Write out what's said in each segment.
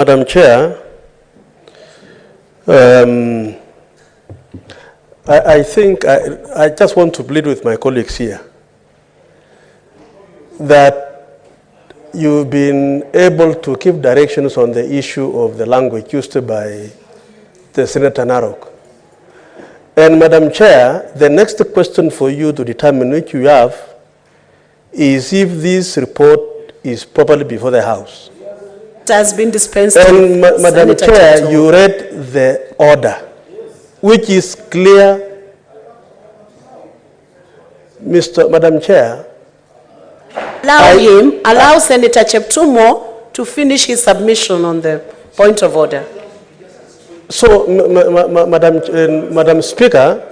Madam Chair, I think I just want to plead with my colleagues here that you've been able to give directions on the issue of the language used by the Senator Narok. And Madam Chair, the next question for you to determine which you have is if this report is properly before the House. It has been dispensed. And Madam Chair, you read the order, which is clear. Madam Chair, allow Senator Cheptumo to finish his submission on the point of order. So, Madam Speaker,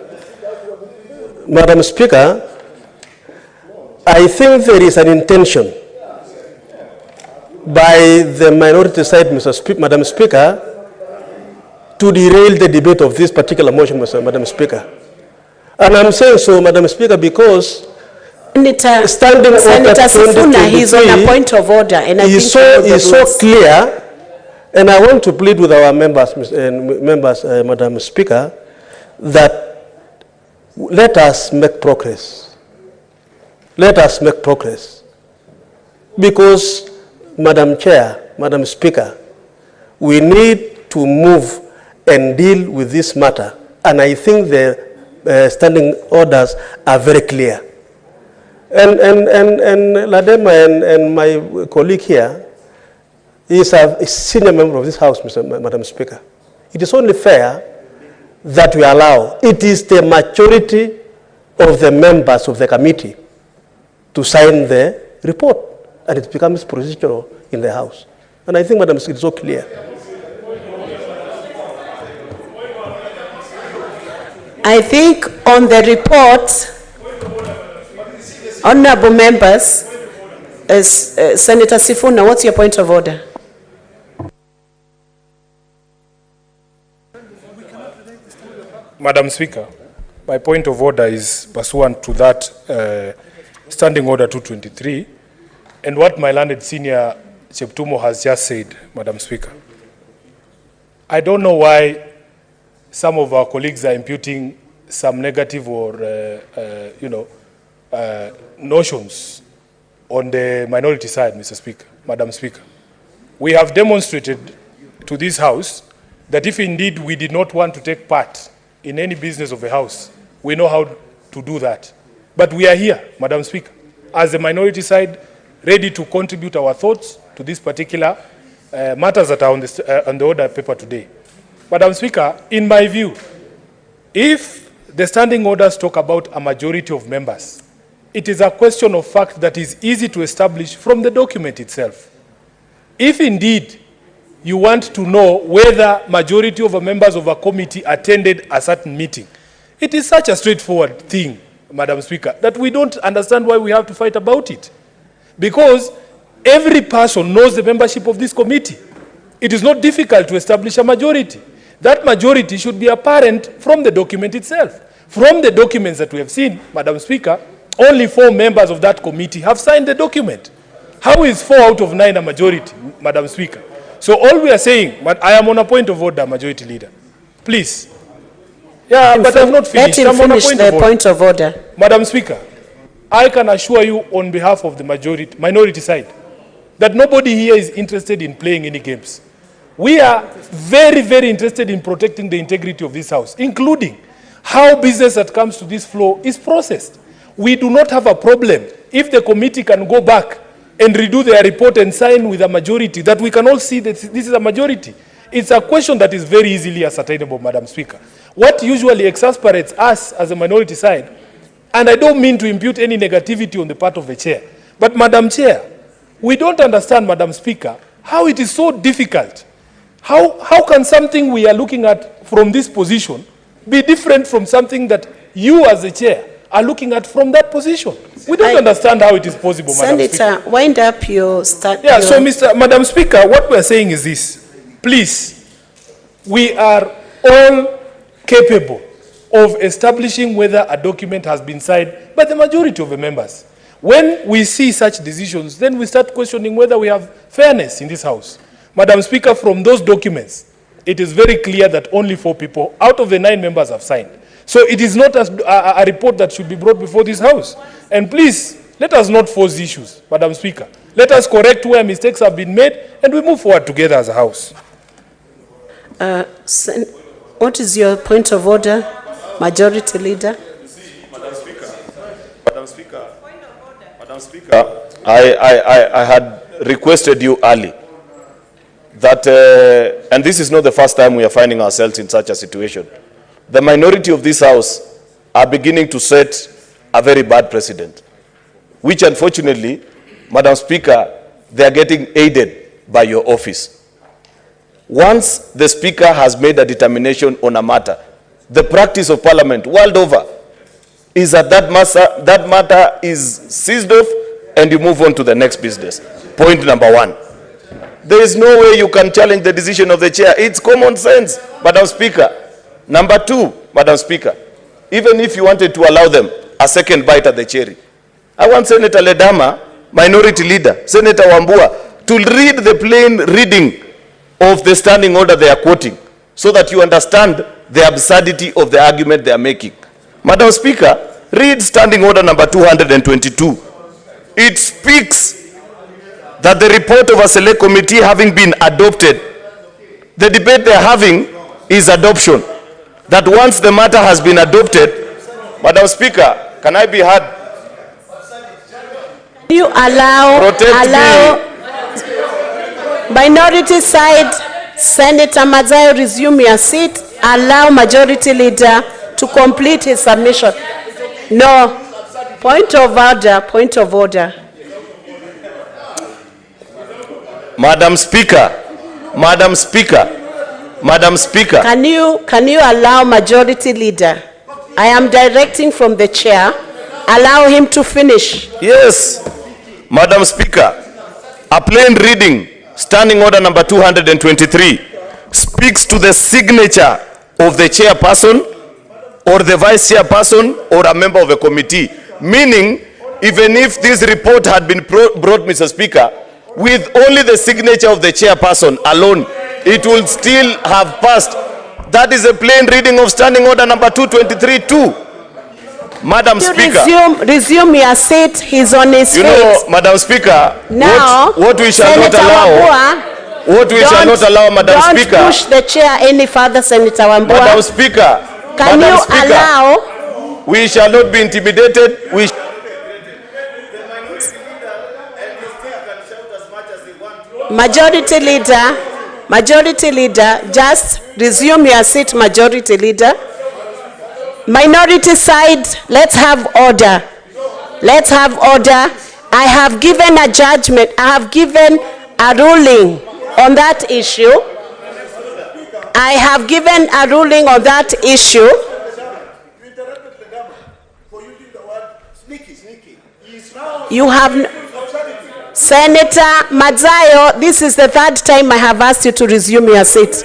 I think there is an intention by the minority side, Madam Speaker, to derail the debate of this particular motion, Madam Speaker. And I'm saying so, Madam Speaker, because Senator Sifuna, he's on a point of order, and I think is so clear. And I want to plead with our members, Madam Speaker, that let us make progress. Let us make progress. Because, Madam Chair, Madam Speaker, we need to move and deal with this matter. And I think the standing orders are very clear. And Ladema and my colleague here, he is a senior member of this House, Madam Speaker. It is only fair that we allow. It is the majority of the members of the committee to sign the report, and it becomes procedural in the House. And I think, Madam Speaker, it's so clear. I think on the report, honorable members, Senator Sifuna, what's your point of order? Madam Speaker, my point of order is pursuant to that Standing Order 223 and what my learned senior Cheptumo has just said, Madam Speaker. I don't know why some of our colleagues are imputing some negative or, notions on the minority side, Mr. Speaker, Madam Speaker. We have demonstrated to this House that if indeed we did not want to take part in any business of the House, we know how to do that. But we are here, Madam Speaker, as the minority side, ready to contribute our thoughts to these particular matters that are on the order paper today. Madam Speaker, in my view, if the standing orders talk about a majority of members, it is a question of fact that is easy to establish from the document itself. If indeed you want to know whether majority of the members of a committee attended a certain meeting, it is such a straightforward thing, Madam Speaker, that we don't understand why we have to fight about it. Because every person knows the membership of this committee. It is not difficult to establish a majority. That majority should be apparent from the document itself. From the documents that we have seen, Madam Speaker, only 4 members of that committee have signed the document. How is 4 out of 9 a majority, Madam Speaker? So all we are saying, but I am on a point of order, Majority Leader. Please. Yeah, but I'm not finished. Let him finish the point of order. Madam Speaker, I can assure you on behalf of the minority side that nobody here is interested in playing any games. We are very, very interested in protecting the integrity of this House, including how business that comes to this floor is processed. We do not have a problem if the committee can go back and redo their report and sign with a majority, that we can all see that this is a majority. It's a question that is very easily ascertainable, Madam Speaker. What usually exasperates us as a minority side, and I don't mean to impute any negativity on the part of the chair, but Madam Chair, we don't understand, Madam Speaker, how it is so difficult. How can something we are looking at from this position be different from something that you as the chair are looking at from that position? We don't understand how it is possible, Madam Speaker. Senator, wind up your start. Yeah, so Madam Speaker, what we are saying is this. Please, we are all capable of establishing whether a document has been signed by the majority of the members. When we see such decisions, then we start questioning whether we have fairness in this House. Madam Speaker, from those documents, it is very clear that only 4 people out of the 9 members have signed. So it is not a report that should be brought before this House. And please, let us not force issues, Madam Speaker. Let us correct where mistakes have been made, and we move forward together as a House. What is your point of order, Majority Leader? Madam Speaker, I had requested you early that, and this is not the first time we are finding ourselves in such a situation. The minority of this House are beginning to set a very bad precedent, which unfortunately, Madam Speaker, they are getting aided by your office. Once the Speaker has made a determination on a matter, the practice of Parliament world over is that that matter is seized off and you move on to the next business. Point number 1. There is no way you can challenge the decision of the chair. It's common sense, Madam Speaker. Number 2, Madam Speaker, even if you wanted to allow them a second bite at the cherry, I want Senator Ledama, Minority Leader, Senator Wambua, to read the plain reading of the standing order they are quoting, so that you understand the absurdity of the argument they are making. Madam Speaker, read standing order number 222. It speaks that the report of a select committee having been adopted, the debate they are having is adoption. That once the matter has been adopted, Madam Speaker, can I be heard? You allow minority side, Senator Mazayo, resume your seat. Allow Majority Leader to complete his submission. No. Point of order. Point of order. Madam Speaker, Madam Speaker, Madam Speaker. Can you allow Majority Leader? I am directing from the chair. Allow him to finish. Yes, Madam Speaker, a plain reading, standing order number 223, speaks to the signature of the chairperson or the vice chairperson or a member of a committee. Meaning, even if this report had been brought, Mr. Speaker, with only the signature of the chairperson alone, it will still have passed. That is a plain reading of standing order number 223 too. Madam Speaker. Resume your seat. He's on his feet. You know, Madam Speaker, now, what we shall not allow, Madam Speaker. Don't push the chair any further, Senator Wambua. Madam Speaker. Can Madam you Speaker, allow? We shall not be intimidated. Majority Leader, just resume your seat, Majority Leader. Minority side, let's have order. Let's have order. I have given a judgment. I have given a ruling on that issue. I have given a ruling on that issue. You have, Senator Mazayo, this is the 3rd time I have asked you to resume your seat.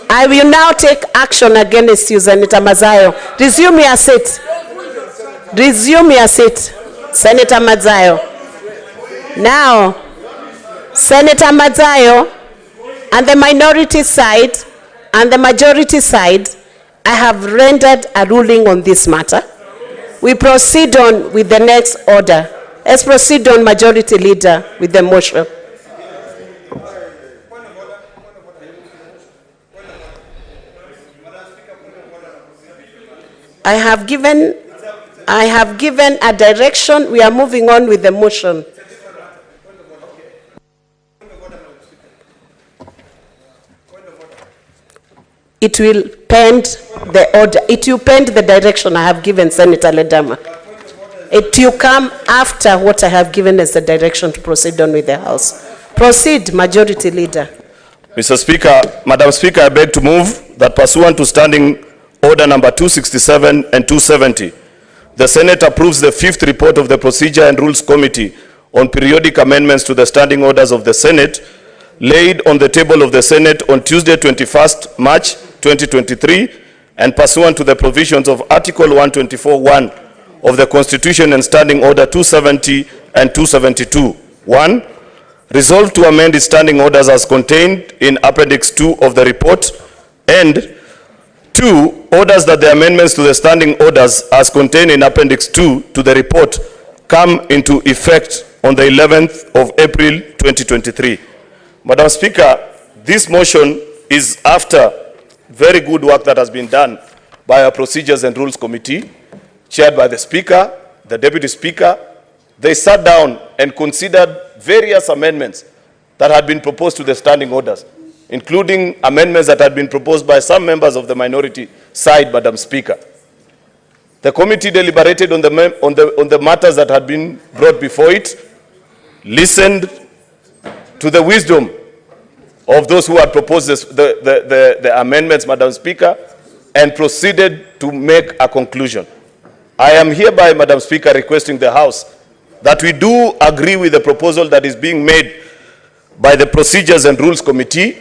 I will now take action against you, Senator Mazayo. Resume your seat. Resume your seat, Senator Mazayo. Now, Senator Mazayo and the minority side and the majority side, I have rendered a ruling on this matter. We proceed on with the next order. Let's proceed on, Majority Leader, with the motion. I have given a direction. We are moving on with the motion. It will pend the order. It will pend the direction I have given, Senator Ledama. It will come after what I have given as the direction to proceed on with the House. Proceed, Majority Leader. Mr. Speaker, Madam Speaker, I beg to move that pursuant to standing order number 267 and 270, the Senate approves the 5th report of the Procedure and Rules Committee on periodic amendments to the standing orders of the Senate, laid on the table of the Senate on Tuesday, 21st March 2023, and pursuant to the provisions of Article 124(1) of the Constitution and Standing Order 270 and 272. 1. Resolved to amend its standing orders as contained in Appendix 2 of the report. And 2, orders that the amendments to the standing orders as contained in Appendix 2 to the report come into effect on the 11th of April 2023. Madam Speaker, this motion is after very good work that has been done by our Procedures and Rules Committee, chaired by the Speaker, the Deputy Speaker. They sat down and considered various amendments that had been proposed to the standing orders, including amendments that had been proposed by some members of the minority side, Madam Speaker. The committee deliberated on the matters that had been brought before it, listened to the wisdom of those who had proposed the amendments, Madam Speaker, and proceeded to make a conclusion. I am hereby, Madam Speaker, requesting the House that we do agree with the proposal that is being made by the Procedures and Rules Committee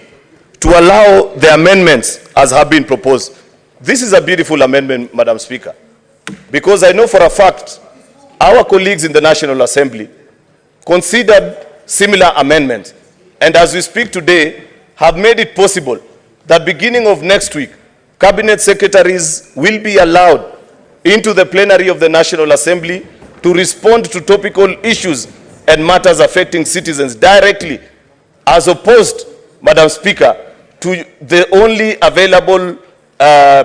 to allow the amendments as have been proposed. This is a beautiful amendment, Madam Speaker, because I know for a fact our colleagues in the National Assembly considered similar amendments, and as we speak today, have made it possible that beginning of next week, Cabinet Secretaries will be allowed into the plenary of the National Assembly to respond to topical issues and matters affecting citizens directly, as opposed, Madam Speaker, to the only available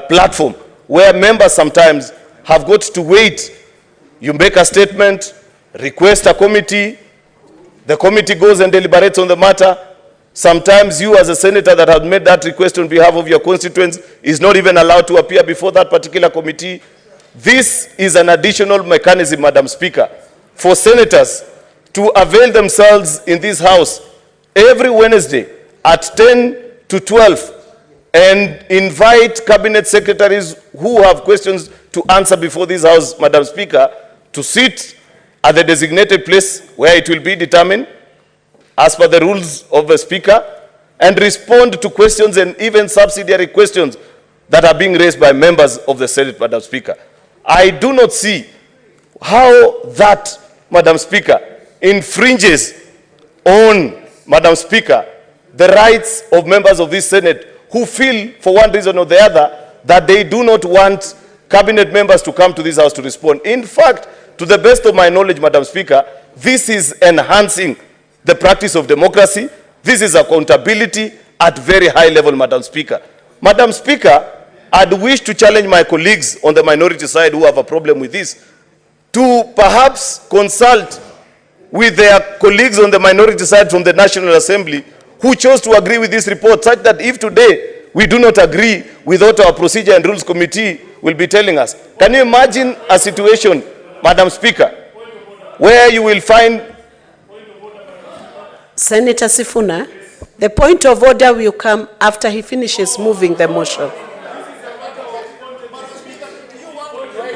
platform where members sometimes have got to wait. You make a statement, request a committee, the committee goes and deliberates on the matter. Sometimes you as a senator that has made that request on behalf of your constituents is not even allowed to appear before that particular committee. This is an additional mechanism, Madam Speaker, for senators to avail themselves in this House every Wednesday at 10 to 12 and invite cabinet secretaries who have questions to answer before this House, Madam Speaker, to sit at the designated place where it will be determined as per the rules of the Speaker and respond to questions and even subsidiary questions that are being raised by members of the Senate, Madam Speaker. I do not see how that, Madam Speaker, infringes on, Madam Speaker, the rights of members of this Senate who feel, for one reason or the other, that they do not want cabinet members to come to this House to respond. In fact, to the best of my knowledge, Madam Speaker, this is enhancing the practice of democracy. This is accountability at very high level, Madam Speaker. Madam Speaker, I'd wish to challenge my colleagues on the minority side who have a problem with this to perhaps consult with their colleagues on the minority side from the National Assembly who chose to agree with this report, such that if today we do not agree with what our Procedure and Rules Committee will be telling us. Can you imagine a situation, Madam Speaker, where you will find... Senator Sifuna, the point of order will come after he finishes moving the motion.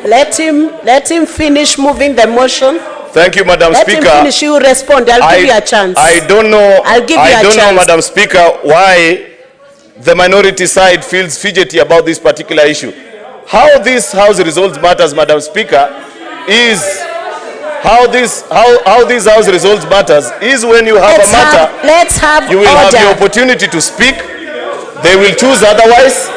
Let him finish moving the motion. Thank you, Madam Speaker. Let him finish. You respond. I'll give you a chance. I don't know. I'll give you a chance. I don't know, Madam Speaker, why the minority side feels fidgety about this particular issue. How this House resolves matters, Madam Speaker, is how this House resolves matters is when you have a matter. You will have the opportunity to speak. They will choose otherwise.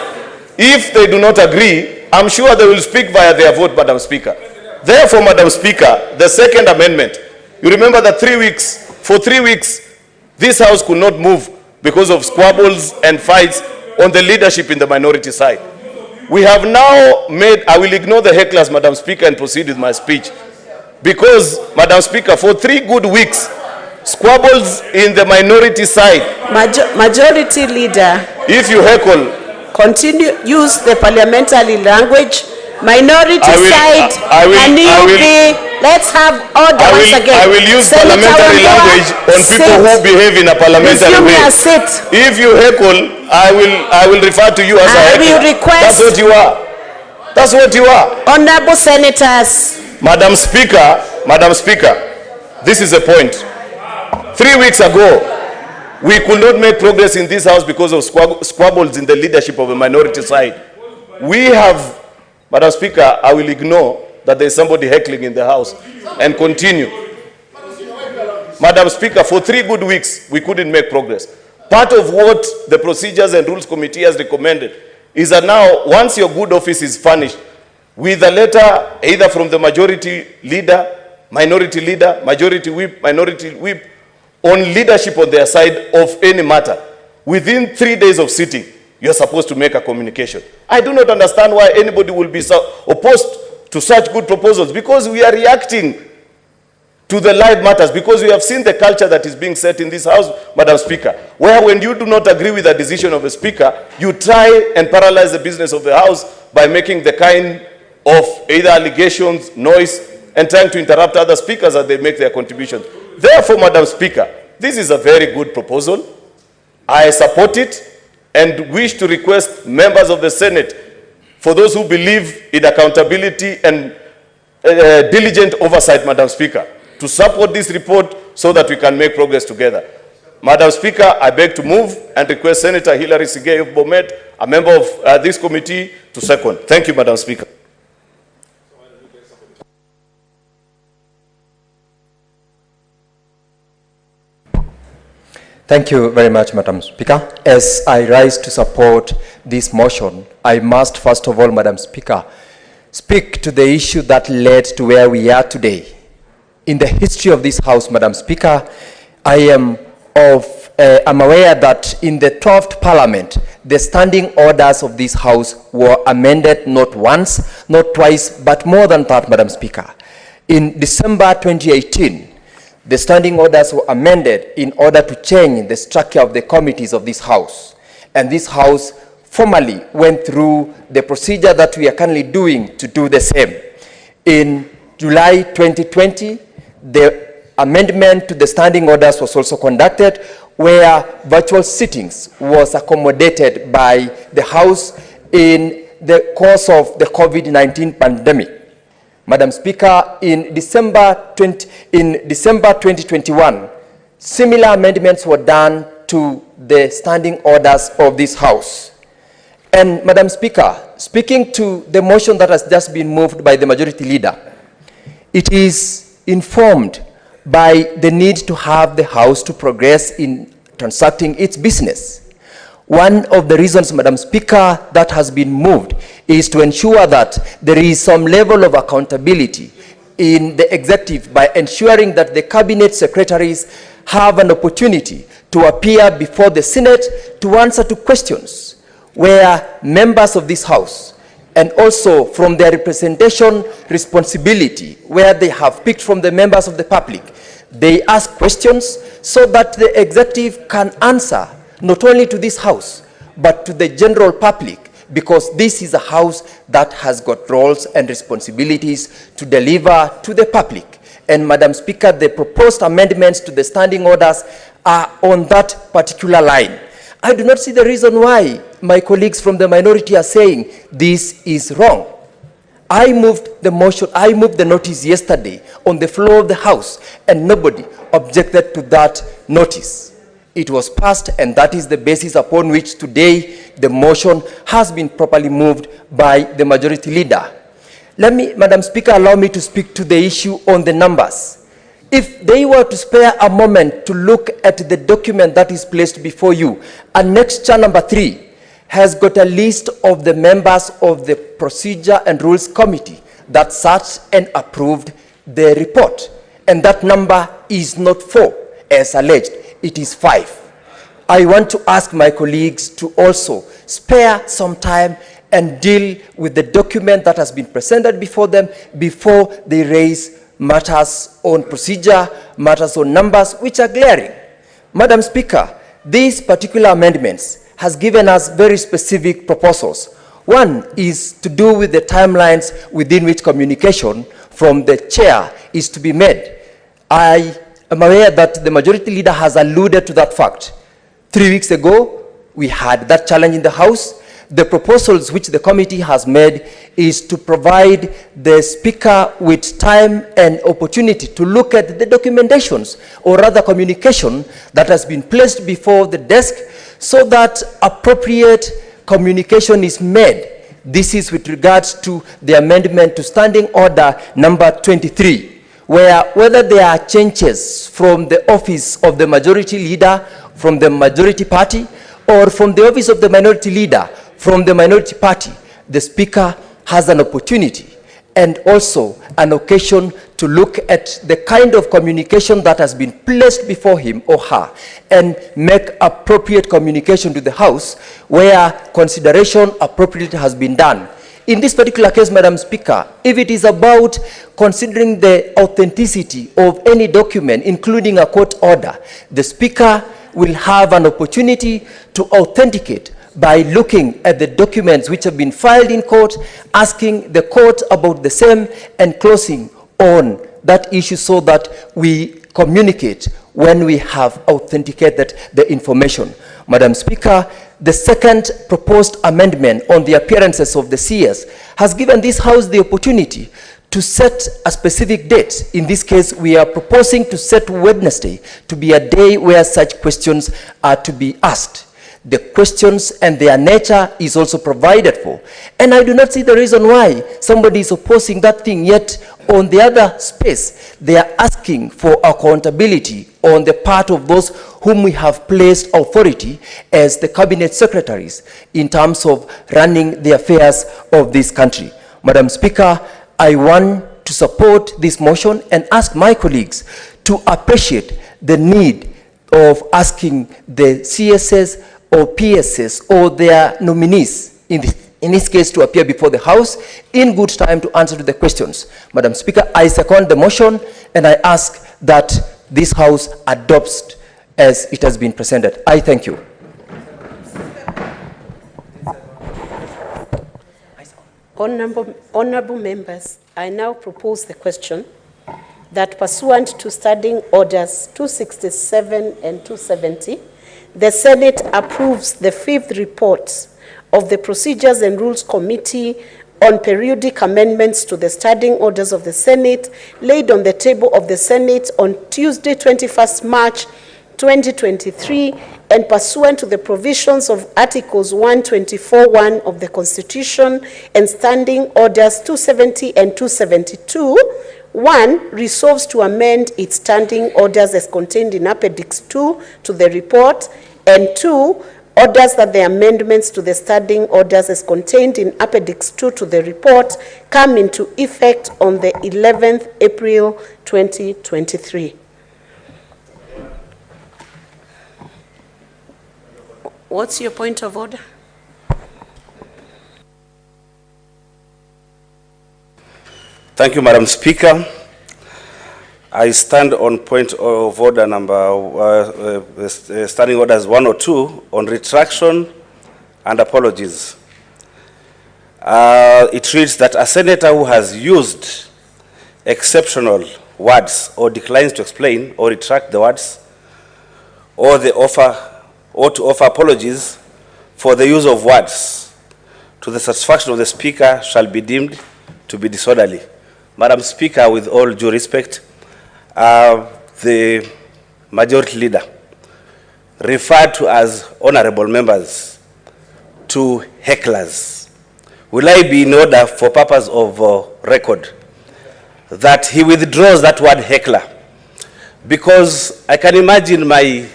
If they do not agree, I'm sure they will speak via their vote, Madam Speaker. Therefore, Madam Speaker, the second amendment, you remember that for 3 weeks, this House could not move because of squabbles and fights on the leadership in the minority side. We have now made, I will ignore the hecklers, Madam Speaker, and proceed with my speech. Because, Madam Speaker, for 3 good weeks, squabbles in the minority side. Majority leader. If you heckle, continue, use the parliamentary language. Minority side, let's have order once again. I will use parliamentary language on people who behave in a parliamentary way. If you heckle, I will refer to you as a heckler. That's what you are. That's what you are. Honorable senators. Madam Speaker, this is a point. 3 weeks ago, we could not make progress in this House because of squabbles in the leadership of the minority side. We have, Madam Speaker, I will ignore that there is somebody heckling in the House and continue. Madam Speaker, for 3 good weeks, we couldn't make progress. Part of what the Procedures and Rules Committee has recommended is that now, once your good office is furnished, with a letter either from the majority leader, majority whip, minority whip, on leadership on their side of any matter, within 3 days of sitting, you're supposed to make a communication. I do not understand why anybody will be so opposed to such good proposals, because we are reacting to the live matters, because we have seen the culture that is being set in this house, Madam Speaker, where when you do not agree with the decision of a speaker, you try and paralyze the business of the house by making the kind of either allegations, noise, and trying to interrupt other speakers as they make their contributions. Therefore, Madam Speaker, this is a very good proposal. I support it and wish to request members of the Senate, for those who believe in accountability and diligent oversight, Madam Speaker, to support this report so that we can make progress together. Madam Speaker, I beg to move and request Senator Hilary Sigei of Bomet, a member of this committee, to second. Thank you, Madam Speaker. Thank you very much, Madam Speaker. As I rise to support this motion, I must first of all, Madam Speaker, speak to the issue that led to where we are today. In the history of this House, Madam Speaker, I am aware that in the 12th Parliament, the standing orders of this House were amended not once, not twice, but more than that, Madam Speaker. In December 2018, the standing orders were amended in order to change the structure of the committees of this House. And this House formally went through the procedure that we are currently doing to do the same. In July 2020, the amendment to the standing orders was also conducted, where virtual sittings was accommodated by the House in the course of the COVID-19 pandemic. Madam Speaker, in December 2021, similar amendments were done to the standing orders of this House. And Madam Speaker, speaking to the motion that has just been moved by the majority leader, it is informed by the need to have the House to progress in transacting its business. One of the reasons, Madam Speaker, that has been moved is to ensure that there is some level of accountability in the executive by ensuring that the cabinet secretaries have an opportunity to appear before the Senate to answer to questions where members of this House, and also from their representation responsibility, where they have picked from the members of the public, they ask questions so that the executive can answer not only to this House, but to the general public, because this is a House that has got roles and responsibilities to deliver to the public. And Madam Speaker, the proposed amendments to the standing orders are on that particular line. I do not see the reason why my colleagues from the minority are saying this is wrong. I moved the motion, I moved the notice yesterday on the floor of the House, and nobody objected to that notice. It was passed, and that is the basis upon which today the motion has been properly moved by the majority leader. Let me, Madam Speaker, allow me to speak to the issue on the numbers. If they were to spare a moment to look at the document that is placed before you, Annexure number 3 has got a list of the members of the Procedure and Rules Committee that searched and approved the report. And that number is not 4, as alleged. It is 5. I want to ask my colleagues to also spare some time and deal with the document that has been presented before them before they raise matters on procedure, matters on numbers, which are glaring. Madam Speaker, these particular amendments has given us very specific proposals. One is to do with the timelines within which communication from the chair is to be made. I am aware that the majority leader has alluded to that fact. 3 weeks ago, we had that challenge in the House. The proposals which the committee has made is to provide the Speaker with time and opportunity to look at the documentations, or rather communication, that has been placed before the desk, so that appropriate communication is made. This is with regards to the amendment to Standing Order number 23, where whether there are changes from the office of the majority leader from the majority party or from the office of the minority leader from the minority party, the Speaker has an opportunity and also an occasion to look at the kind of communication that has been placed before him or her and make appropriate communication to the House where consideration appropriately has been done. In this particular case, Madam Speaker, if it is about considering the authenticity of any document, including a court order, the Speaker will have an opportunity to authenticate by looking at the documents which have been filed in court, asking the court about the same, and closing on that issue so that we communicate when we have authenticated the information. Madam Speaker, the second proposed amendment on the appearances of the CS has given this House the opportunity to set a specific date. In this case, we are proposing to set Wednesday to be a day where such questions are to be asked. The questions and their nature is also provided for. And I do not see the reason why somebody is opposing that thing, yet on the other space, they are asking for accountability on the part of those whom we have placed authority as the cabinet secretaries in terms of running the affairs of this country. Madam Speaker, I want to support this motion and ask my colleagues to appreciate the need of asking the CSS or PSS or their nominees in this case to appear before the House in good time to answer to the questions. Madam Speaker, I second the motion and I ask that this House adopts as it has been presented. I thank you. Honorable members, I now propose the question that pursuant to Standing Orders 267 and 270, the Senate approves the 5th report of the Procedures and Rules Committee on periodic amendments to the Standing Orders of the Senate laid on the table of the Senate on Tuesday, 21st March 2023, and pursuant to the provisions of Articles 124(1) of the Constitution and Standing Orders 270 and 272, 1. Resolves to amend its standing orders as contained in Appendix 2 to the report, and 2. Orders that the amendments to the standing orders as contained in Appendix 2 to the report come into effect on the 11th April 2023. What's your point of order? Thank you, Madam Speaker. I stand on point of order number standing orders 1 or 2 on retraction and apologies. It reads that a senator who has used exceptional words or declines to explain or retract the words or to offer apologies for the use of words to the satisfaction of the Speaker shall be deemed to be disorderly. Madam Speaker, with all due respect, the majority leader referred to as honorable members to hecklers. Will I be in order for purpose of record that he withdraws that word heckler? Because I can imagine my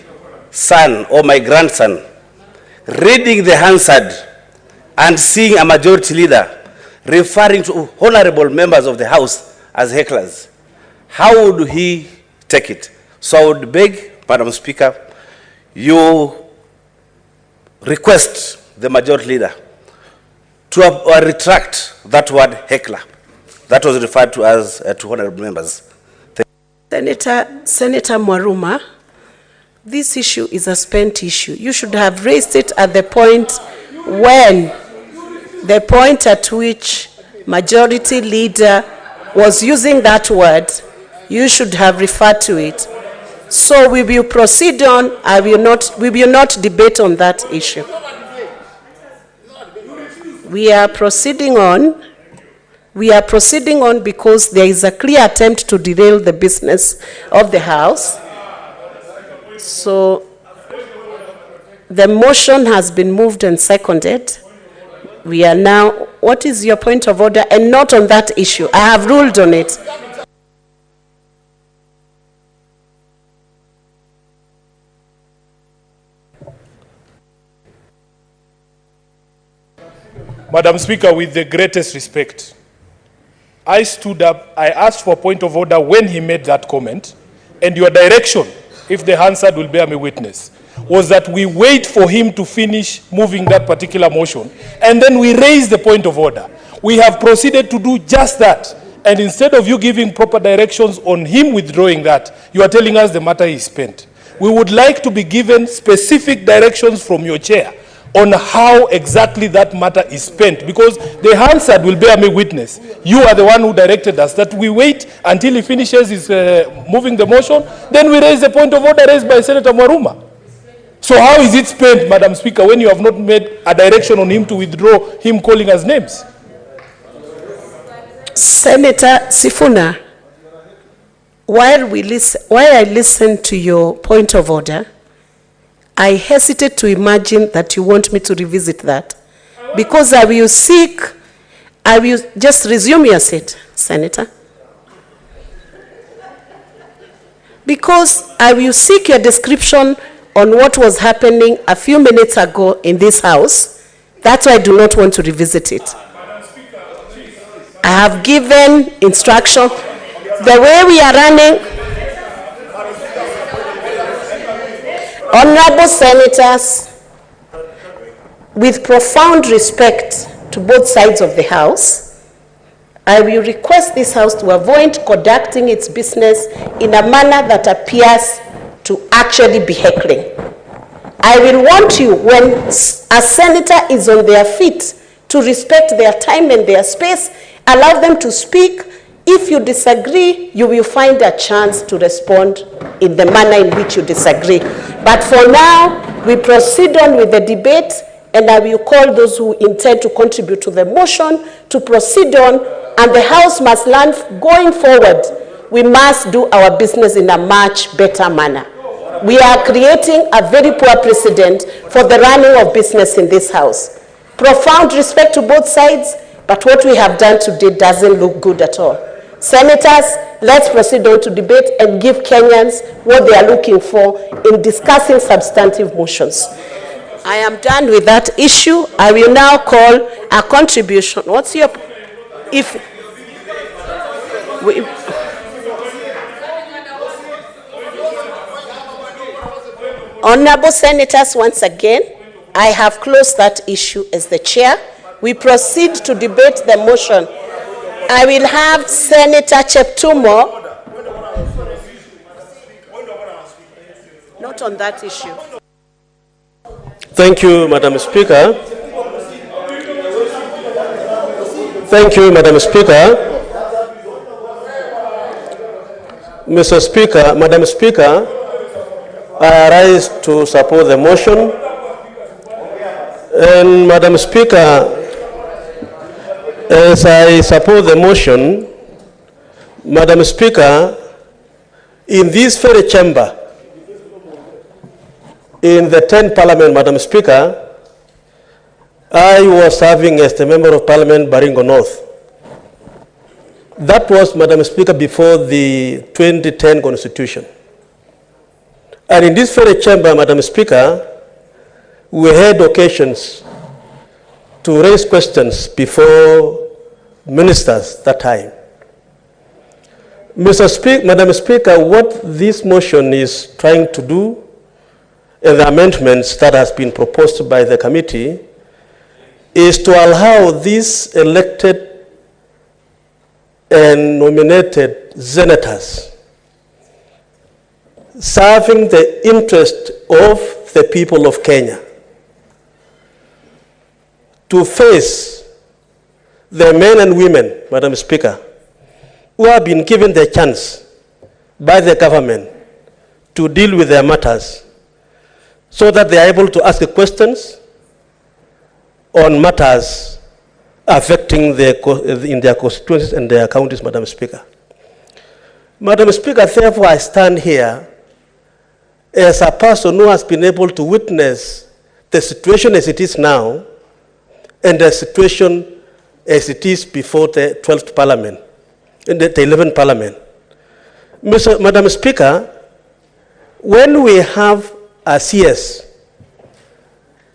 son or my grandson reading the Hansard and seeing a majority leader referring to honorable members of the House as hecklers. How would he take it? So I would beg, Madam Speaker, you request the majority leader to retract that word heckler that was referred to as to honorable members. Senator Mwaruma, this issue is a spent issue. You should have raised it at the point at which majority leader was using that word. You should have referred to it. So we will proceed on. We will not debate on that issue. We are proceeding on. We are proceeding on because there is a clear attempt to derail the business of the House. So the motion has been moved and seconded. We are now, what is your point of order? And not on that issue. I have ruled on it. Madam Speaker, with the greatest respect, I stood up, I asked for point of order when he made that comment, and your direction, if the Hansard will bear me witness, was that we wait for him to finish moving that particular motion, and then we raise the point of order. We have proceeded to do just that, and instead of you giving proper directions on him withdrawing that, you are telling us the matter is spent. We would like to be given specific directions from your chair on how exactly that matter is spent, because the Hansard will bear me witness. You are the one who directed us that we wait until he finishes his moving the motion, then we raise the point of order raised by Senator Mwaruma. So how is it spent, Madam Speaker, when you have not made a direction on him to withdraw him calling us names? Senator Sifuna, while I listen to your point of order, I hesitate to imagine that you want me to revisit that. Because I will just resume your seat, Senator. Because I will seek your description on what was happening a few minutes ago in this house. That's why I do not want to revisit it. I have given instruction. The way we are running, honorable senators, with profound respect to both sides of the House, I will request this House to avoid conducting its business in a manner that appears to actually be heckling. I will want you, when a senator is on their feet, to respect their time and their space, allow them to speak. If you disagree, you will find a chance to respond in the manner in which you disagree. But for now, we proceed on with the debate, and I will call those who intend to contribute to the motion to proceed on, and the House must learn going forward. We must do our business in a much better manner. We are creating a very poor precedent for the running of business in this House. Profound respect to both sides, but what we have done today doesn't look good at all. Senators, let's proceed on to debate and give Kenyans what they are looking for in discussing substantive motions. I am done with that issue. I will now call a contribution. What's your... Honorable Senators, once again, I have closed that issue as the chair. We proceed to debate the motion. I will have Senator Cheptumo. Not on that issue. Thank you, Madam Speaker. Thank you, Madam Speaker. Mr. Speaker, Madam Speaker, I rise to support the motion. And Madam Speaker, as I support the motion, Madam Speaker, in this very chamber, in the 10th Parliament, Madam Speaker, I was serving as the Member of Parliament, Baringo North. That was, Madam Speaker, before the 2010 Constitution. And in this very chamber, Madam Speaker, we had occasions to raise questions before ministers that time. Madam Speaker, what this motion is trying to do, and the amendments that has been proposed by the committee, is to allow these elected and nominated senators serving the interest of the people of Kenya to face the men and women, Madam Speaker, who have been given the chance by the government to deal with their matters so that they are able to ask questions on matters affecting in their constituencies and their counties, Madam Speaker. Madam Speaker, therefore I stand here as a person who has been able to witness the situation as it is now and the situation as it is before the 12th Parliament, and the 11th Parliament. Madam Speaker, when we have a CS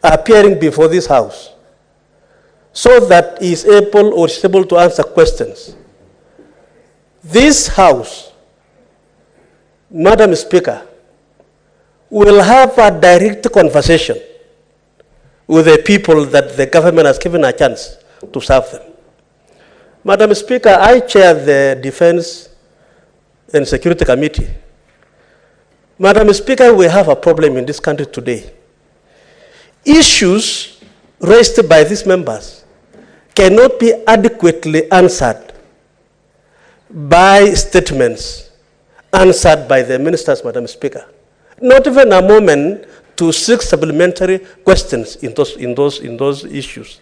appearing before this House so that he is able or is able to answer questions. This House, Madam Speaker, will have a direct conversation with the people that the government has given a chance to serve them. Madam Speaker, I chair the Defense and Security Committee. Madam Speaker, we have a problem in this country today. Issues raised by these members cannot be adequately answered by statements answered by the ministers, Madam Speaker. Not even a moment to seek supplementary questions in those issues.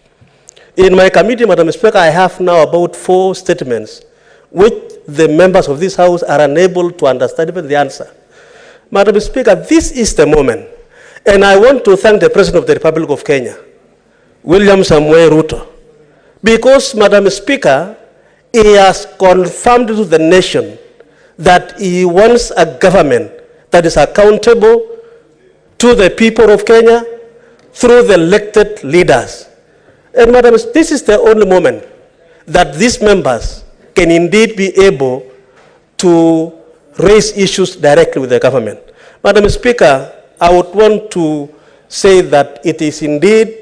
In my committee, Madam Speaker, I have now about 4 statements which the members of this House are unable to understand even the answer. Madam Speaker, this is the moment, and I want to thank the President of the Republic of Kenya, William Samoei Ruto, because, Madam Speaker, he has confirmed to the nation that he wants a government that is accountable to the people of Kenya through the elected leaders. And Madam, this is the only moment that these members can indeed be able to raise issues directly with the government. Madam Speaker, I would want to say that it is indeed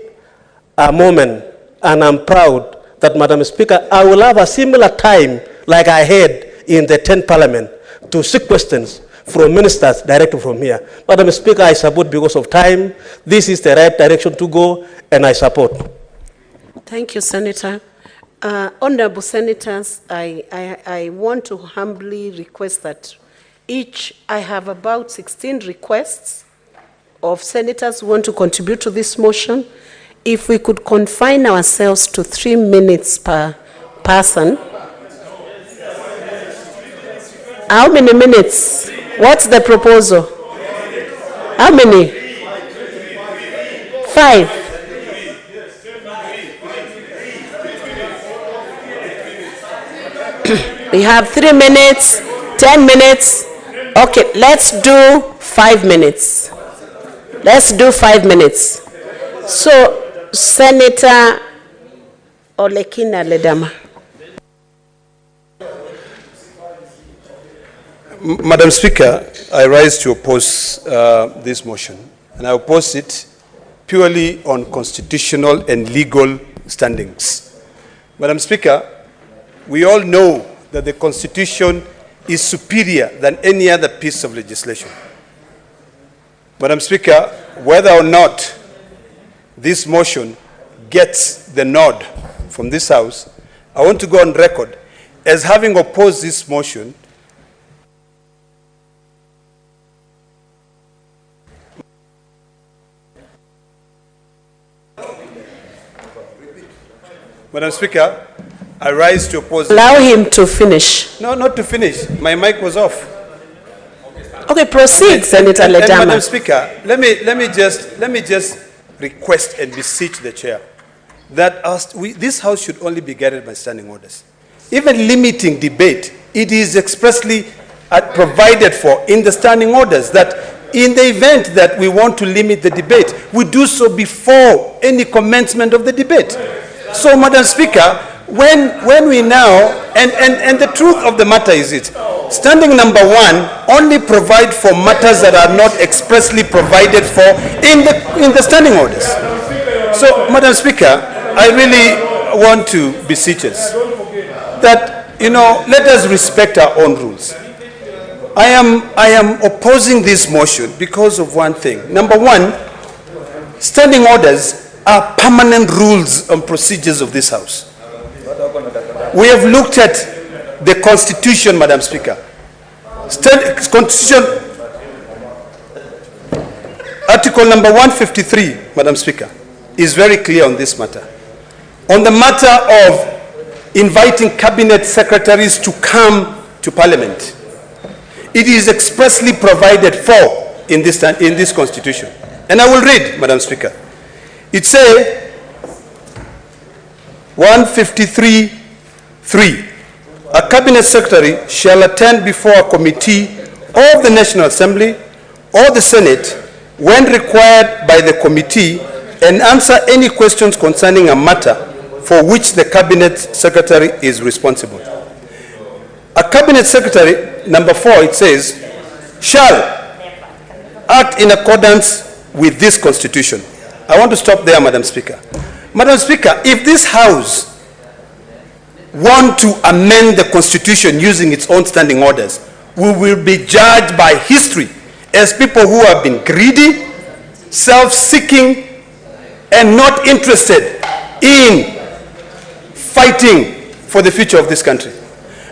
a moment, and I'm proud that, Madam Speaker, I will have a similar time like I had in the 10th Parliament to seek questions from ministers directly from here. Madam Speaker, I support because of time. This is the right direction to go, and I support. Thank you, Senator. Honorable Senators, I want to humbly request that I have about 16 requests of senators who want to contribute to this motion. If we could confine ourselves to 3 minutes per person. How many minutes? What's the proposal? How many? 5. We have 3 minutes, 10 minutes. Okay, let's do 5 minutes. Let's do 5 minutes. So, Senator Olekina Ledama. Madam Speaker, I rise to oppose this motion, and I oppose it purely on constitutional and legal standings. Madam Speaker, we all know that the Constitution is superior than any other piece of legislation. Madam Speaker, whether or not this motion gets the nod from this House, I want to go on record as having opposed this motion. Madam Speaker, I rise to oppose. Allow him to finish. No, not to finish. My mic was off. Okay, proceed, Senator Ledama. Madam Speaker, let me just request and beseech the chair that this House should only be guided by standing orders. Even limiting debate, it is expressly provided for in the standing orders that in the event that we want to limit the debate, we do so before any commencement of the debate. So, Madam Speaker, when we now, and the truth of the matter is it, standing number 1 only provide for matters that are not expressly provided for in the standing orders. So, Madam Speaker, I really want to beseech us that, let us respect our own rules. I am opposing this motion because of one thing. Number 1, standing orders are permanent rules and procedures of this House. We have looked at the Constitution, Madam Speaker. Constitution, Article number 153, Madam Speaker, is very clear on this matter. On the matter of inviting cabinet secretaries to come to Parliament, it is expressly provided for in this Constitution. And I will read, Madam Speaker. It says, 153(3), a cabinet secretary shall attend before a committee of the National Assembly or the Senate when required by the committee and answer any questions concerning a matter for which the cabinet secretary is responsible. A cabinet secretary, number 4, it says, shall act in accordance with this constitution. I want to stop there, Madam Speaker. Madam Speaker, if this House want to amend the constitution using its own standing orders, we will be judged by history as people who have been greedy, self-seeking, and not interested in fighting for the future of this country.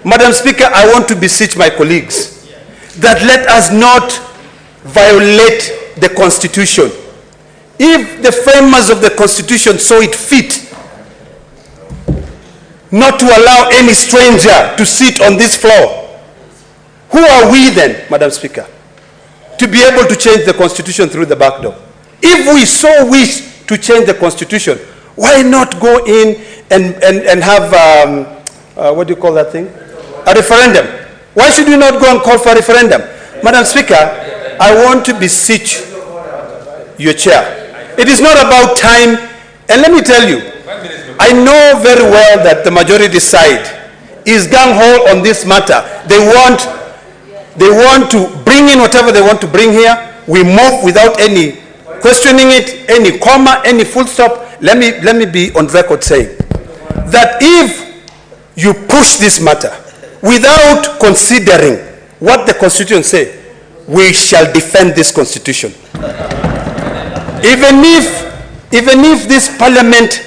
Madam Speaker, I want to beseech my colleagues that let us not violate the Constitution. If the framers of the Constitution saw it fit not to allow any stranger to sit on this floor, who are we then, Madam Speaker, to be able to change the Constitution through the back door? If we so wish to change the Constitution, why not go in and have, what do you call that thing? A referendum. Why should we not go and call for a referendum? Madam Speaker, I want to beseech your chair. It is not about time, and let me tell you, I know very well that the majority side is gung-ho on this matter. They want to bring in whatever they want to bring here. We move without any questioning it, any comma, any full stop. Let me be on record saying that if you push this matter without considering what the Constitution says, we shall defend this Constitution. Even if this Parliament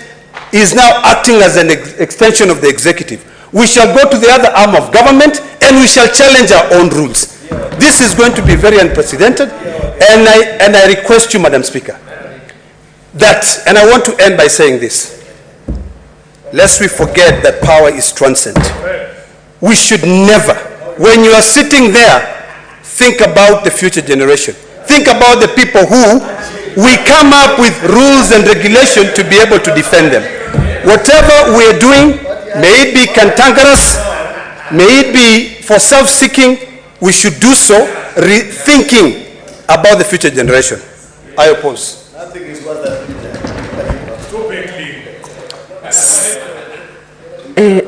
is now acting as an extension of the executive, we shall go to the other arm of government and we shall challenge our own rules. This is going to be very unprecedented, and I request you, Madam Speaker, that, and I want to end by saying this, lest we forget that power is transient. We should never, when you are sitting there, think about the future generation. Think about the people who we come up with rules and regulation to be able to defend them. Whatever we are doing, may it be cantankerous, may it be for self-seeking, we should do so thinking about the future generation. I oppose.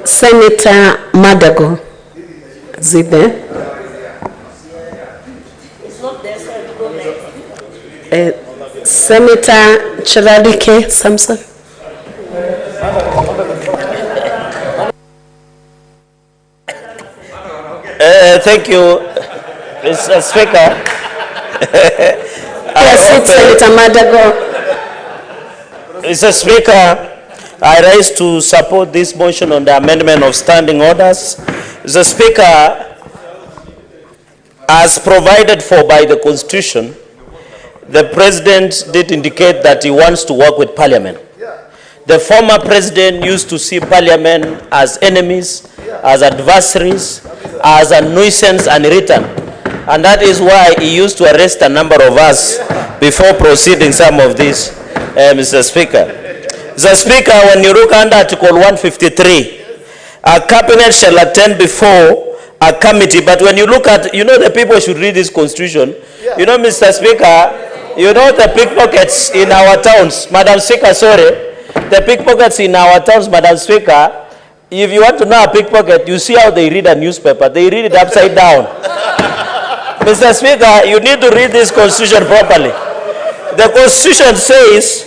Senator Madago, is it there? Senator Charadike Samson. Thank you, Mr. Speaker. Yes, Senator Madago. Mr. Speaker, I rise to support this motion on the amendment of standing orders. Mr. Speaker, as provided for by the Constitution, the President did indicate that he wants to work with Parliament. The former President used to see Parliament as enemies, as adversaries, as a nuisance and irritant. And that is why he used to arrest a number of us before proceeding some of this, Mr. Speaker. Mr. Speaker, when you look under Article 153, a cabinet shall attend before a committee. But when you look at, you know, the people should read this Constitution. You know, Mr. Speaker, you know the pickpockets in our towns, Madam Speaker, sorry, the pickpockets in our towns, Madam Speaker, if you want to know a pickpocket, you see how they read a newspaper. They read it upside down. Mr. Speaker, you need to read this Constitution properly. The Constitution says,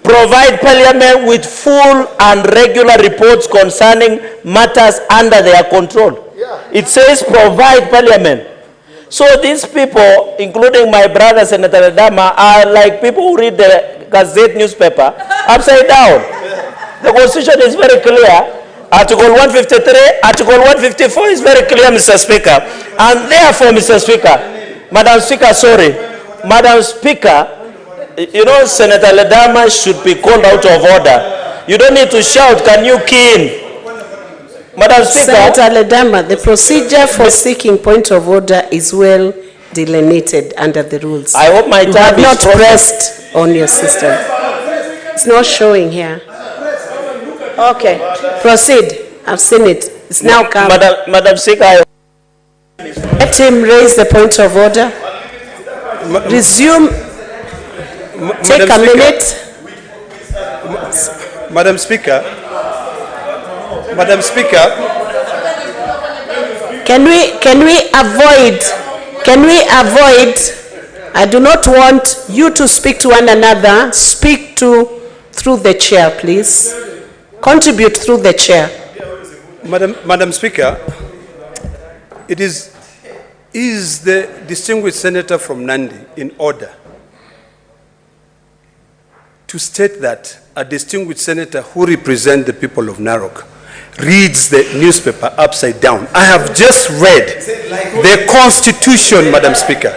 provide Parliament with full and regular reports concerning matters under their control. It says provide Parliament. So these people, including my brother Senator Adama, are like people who read the Gazette newspaper upside down. The Constitution is very clear. Article 153, Article 154 is very clear, Mr. Speaker. And therefore, Mr. Speaker, Madam Speaker, sorry, Madam Speaker, you know, Senator Ledama should be called out of order. You don't need to shout, can you key in? Madam Speaker. Senator Ledama, the procedure for seeking point of order is well delineated under the rules. I hope my time is not proper. pressed on your system. It's not showing here. Okay, proceed. I've seen it. It's now come. Madam Speaker, let him raise the point of order. Resume. Take a minute. Madam Speaker, Madam Speaker, Can we avoid, I do not want you to speak to one another, speak through the chair, please. Contribute through the chair. Madam Speaker, is the distinguished senator from Nandi in order to state that a distinguished senator who represents the people of Narok reads the newspaper upside down? I have just read the Constitution, Madam Speaker.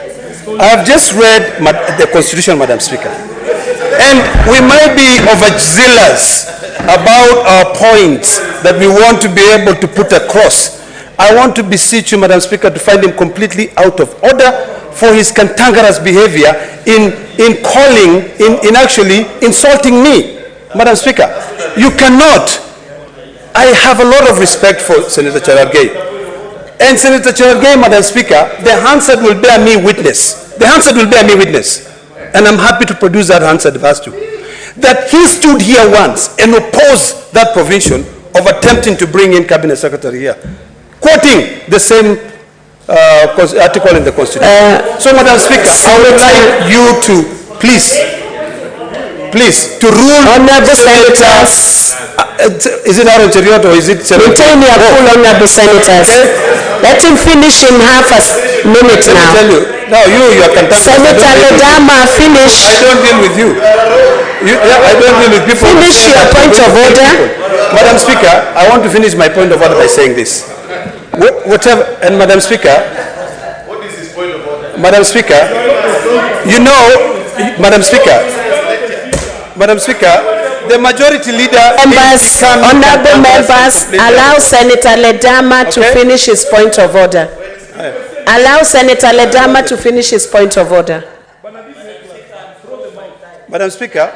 I have just read the Constitution, Madam Speaker. And we might be overzealous about our points that we want to be able to put across. I want to beseech you, Madam Speaker, to find him completely out of order for his cantankerous behavior in actually insulting me. Madam Speaker, you cannot. I have a lot of respect for Senator Cherargei. And Senator Cherargei, Madam Speaker, the Hansard will bear me witness. The Hansard will bear me witness. And I'm happy to produce that Hansard if has to. That he stood here once and opposed that provision of attempting to bring in Cabinet Secretary here, quoting the same article in the Constitution. So, Madam Speaker, I would like you to please, to rule. Honorable Senators. Is it Aaron Cheriot or is it Senator? Retain your cool, Honorable Senators. Okay. Let him finish in half a minute now. Let me tell you. Now you are cantankerous. Senator Ledama, finish. I don't deal with you. I don't deal with people. Finish your point of order. Madam Speaker, I want to finish my point of order by saying this. Whatever, and Madam Speaker, what is his point of order? Madam Speaker, you know, Madam Speaker, the majority leader. Honorable members, allow Senator Ledama to finish his point of order. Allow Senator Ledama to finish his point of order. Madam Speaker,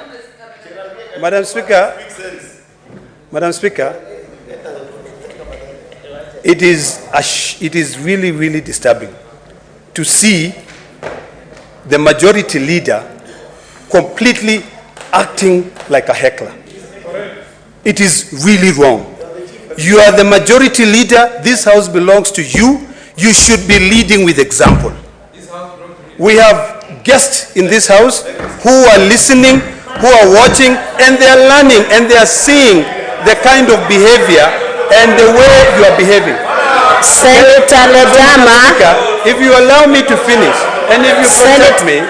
it is really, really disturbing to see the majority leader completely acting like a heckler. It is really wrong. You are the majority leader. This house belongs to you. You should be leading with example. We have guests in this house who are listening, who are watching, and they are learning, and they are seeing the kind of behavior and the way you are behaving. Senator Ledama, if you allow me to finish, and if you protect me.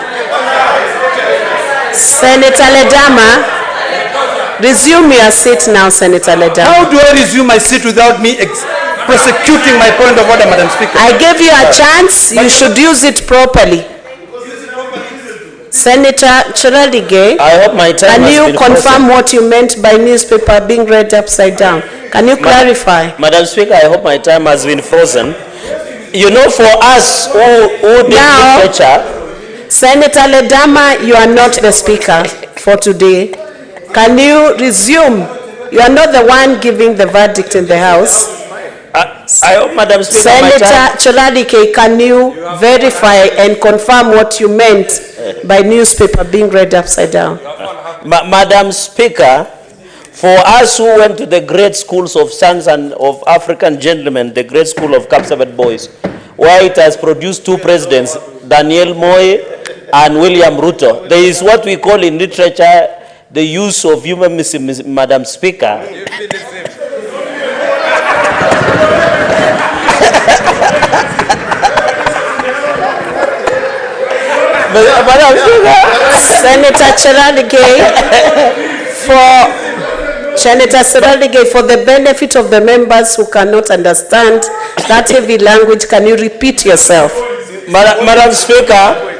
Senator Ledama, resume your seat now, Senator Ledama. How do I resume my seat without me prosecuting my point of order, Madam Speaker? I gave you a chance. You should use it properly. Senator Chiradige, I hope my time can you confirm frozen. what you meant by newspaper being read upside down? Can you clarify? Madam Speaker, I hope my time has been frozen. You know, for us who did literature. Senator Ledama, you are not the speaker for today. Can you resume? You are not the one giving the verdict in the House. I hope, Madam Speaker, Senator Choladike, can you verify and confirm what you meant by newspaper being read upside down? Madam Speaker, for us who went to the great schools of sons and of African gentlemen, the great school of Kapsabet boys, where it has produced two presidents, Daniel Moi and William Ruto, there is what we call in literature the use of euphemism, Madam Speaker. Senator Chiradige, for the benefit of the members who cannot understand that heavy language, can you repeat yourself? Madam Speaker,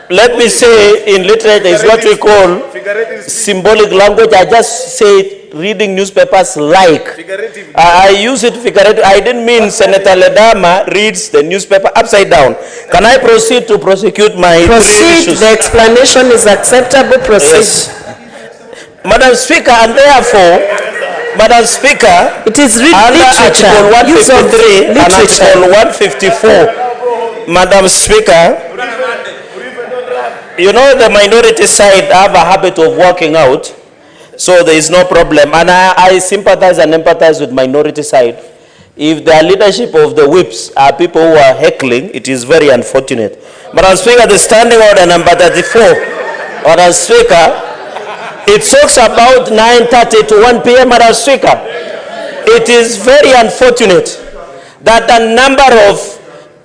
let me say in literature is what we call symbolic language. I just say reading newspapers like. I use it figuratively. I didn't mean Senator Ledama reads the newspaper upside down. Can I proceed to prosecute my three issues? The explanation is acceptable. Proceed. Yes. Madam Speaker, and therefore, Madam Speaker, it is under Article 153 and Article 154, Madam Speaker, you know the minority side have a habit of walking out. So there is no problem. And I sympathize and empathize with minority side. If the leadership of the whips are people who are heckling, it is very unfortunate. Madam Speaker, the standing order number 34, Madam Speaker, it talks about 9:30 to 1 p.m. Madam Speaker. It is very unfortunate that a number of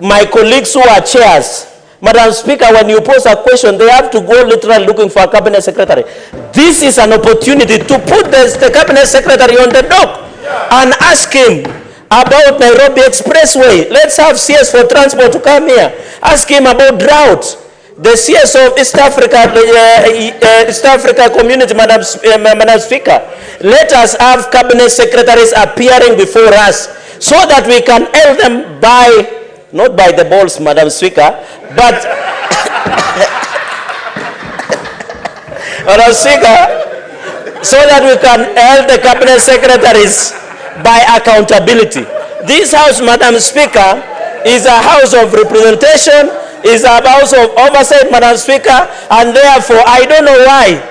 my colleagues who are chairs, Madam Speaker, when you pose a question, they have to go literally looking for a cabinet secretary. This is an opportunity to put the cabinet secretary on the dock and ask him about Nairobi Expressway. Let's have CS for transport to come here. Ask him about drought. The CS of East Africa community, Madam Speaker. Let us have cabinet secretaries appearing before us so that we can help them by, not by the balls, Madam Speaker, but Madam Speaker, so that we can help the cabinet secretaries by accountability. This house, Madam Speaker, is a house of representation, is a house of oversight, Madam Speaker, and therefore I don't know why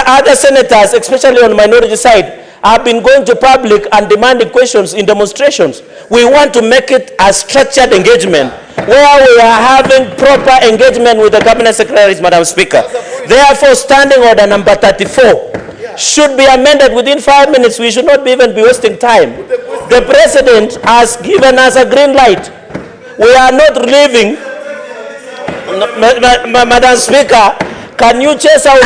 other senators, especially on the minority side, have been going to public and demanding questions in demonstrations. We want to make it a structured engagement where we are having proper engagement with the cabinet secretaries, Madam Speaker. Therefore, standing order number 34 should be amended within 5 minutes. We should not even be wasting time. The President has given us a green light. We are not leaving. Madam Speaker, can you chase out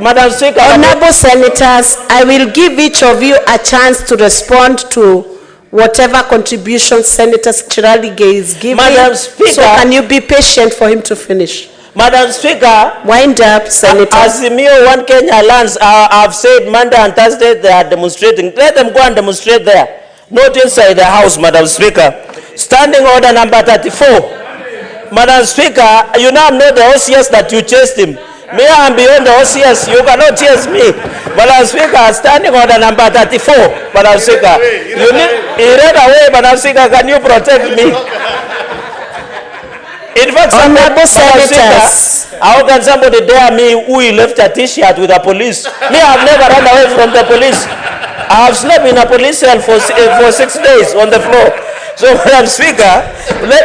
Madam Speaker? Honorable Senators, I will give each of you a chance to respond to whatever contribution Senator Chirali is giving. Madam Speaker, so can you be patient for him to finish? Madam Speaker, wind up, Senator. Azimio One Kenya lands, I've said Monday and Thursday they are demonstrating. Let them go and demonstrate there, not inside the house, Madam Speaker. Standing order number 34. Madam Speaker, you know I'm not the OCS that you chased him. Me, I'm beyond the OCS. You cannot chase me. Madam Speaker, standing order number 34. Madam Speaker, he ran away. Madam Speaker, can you protect me? In fact, Honorable Senators, how can somebody dare me who he left a T-shirt with the police? Me, I've never run away from the police. I have slept in a police cell for 6 days on the floor. So, Madam Speaker,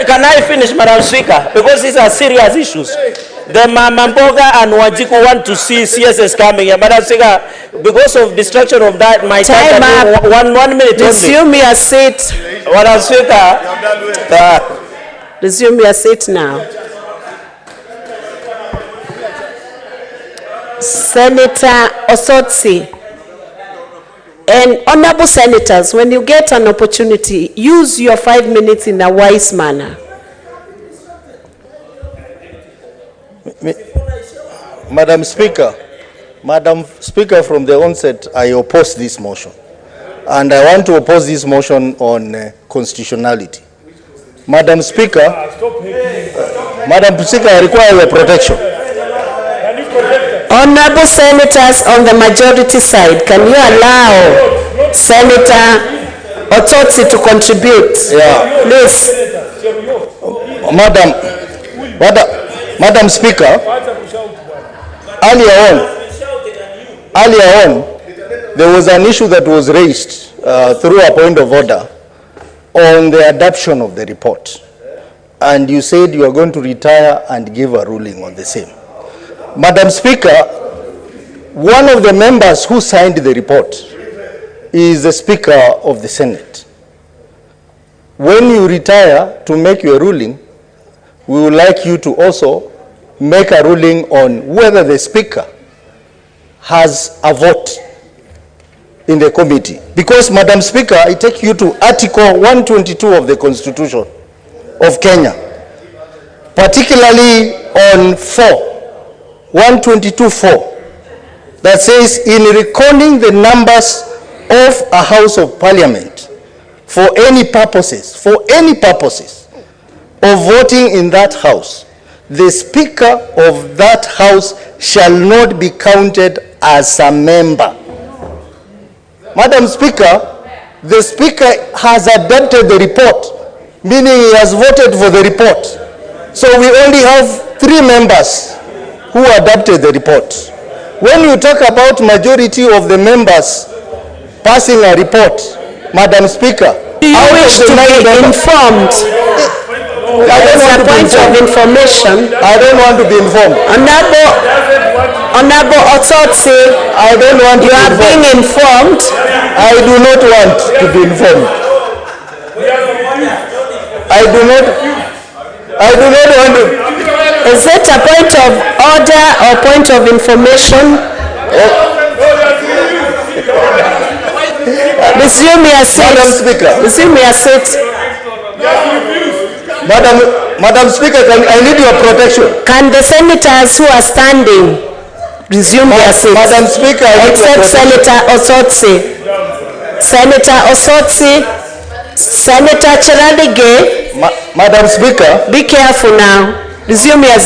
can I finish, Madam Speaker? Because these are serious issues. The Mamboga and Wajiku want to see CSS coming here. Madam Speaker, because of destruction of that, my time up. One minute only. Resume your seat. Madam Speaker. Resume your seat now. Senator Osotsi. And honorable senators, when you get an opportunity, use your 5 minutes in a wise manner. Madam Speaker, from the onset, I oppose this motion. And I want to oppose this motion on constitutionality. Madam Speaker, I require your protection. Honorable senators on the majority side, can you allow Senator Ototsi to contribute? Yeah. Please. Madam Speaker, earlier on, there was an issue that was raised through a point of order on the adoption of the report. And you said you are going to retire and give a ruling on the same. Madam Speaker, one of the members who signed the report is the Speaker of the Senate. When you retire to make your ruling, we would like you to also make a ruling on whether the Speaker has a vote in the committee. Because, Madam Speaker, I take you to Article 122 of the Constitution of Kenya, particularly on 122.4, that says, in recording the numbers of a House of Parliament for any purposes of voting in that House, the Speaker of that House shall not be counted as a member. Madam Speaker, the Speaker has adopted the report, meaning he has voted for the report. So we only have 3 members who adopted the report. when you talk about majority of the members passing a report, Madam Speaker, do you wish to be informed? There is a point of information. I don't want to be informed. Honorable Ototsi, I don't want to you are being informed. I do not want to be informed. I do not want to. Is it a point of order or point of information? Resume your seat. Madam Speaker. Resume your seat. Madam Speaker, I need your protection. Can the senators who are standing resume their seats? Madam Speaker, except Senator Osotsi. Senator Osotsi, Senator Cheralige. Madam Speaker. Be careful now. Resume your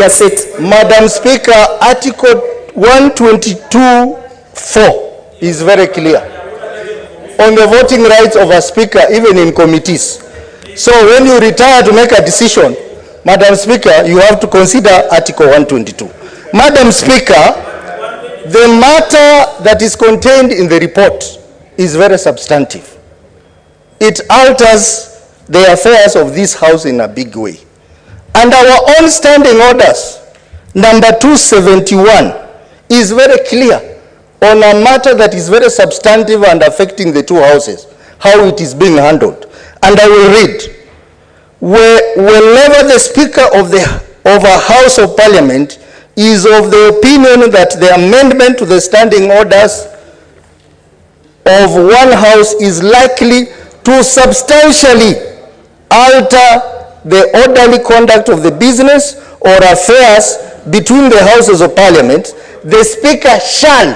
seat. Madam Speaker, Article 122(4) is very clear on the voting rights of a speaker, even in committees. So when you retire to make a decision, Madam Speaker, you have to consider Article 122. Madam Speaker, the matter that is contained in the report is very substantive. It alters the affairs of this House in a big way. And our own standing orders, number 271, is very clear on a matter that is very substantive and affecting the two houses, how it is being handled. And I will read. Whenever the Speaker of a House of Parliament is of the opinion that the amendment to the standing orders of one house is likely to substantially alter the orderly conduct of the business or affairs between the houses of Parliament, the Speaker shall,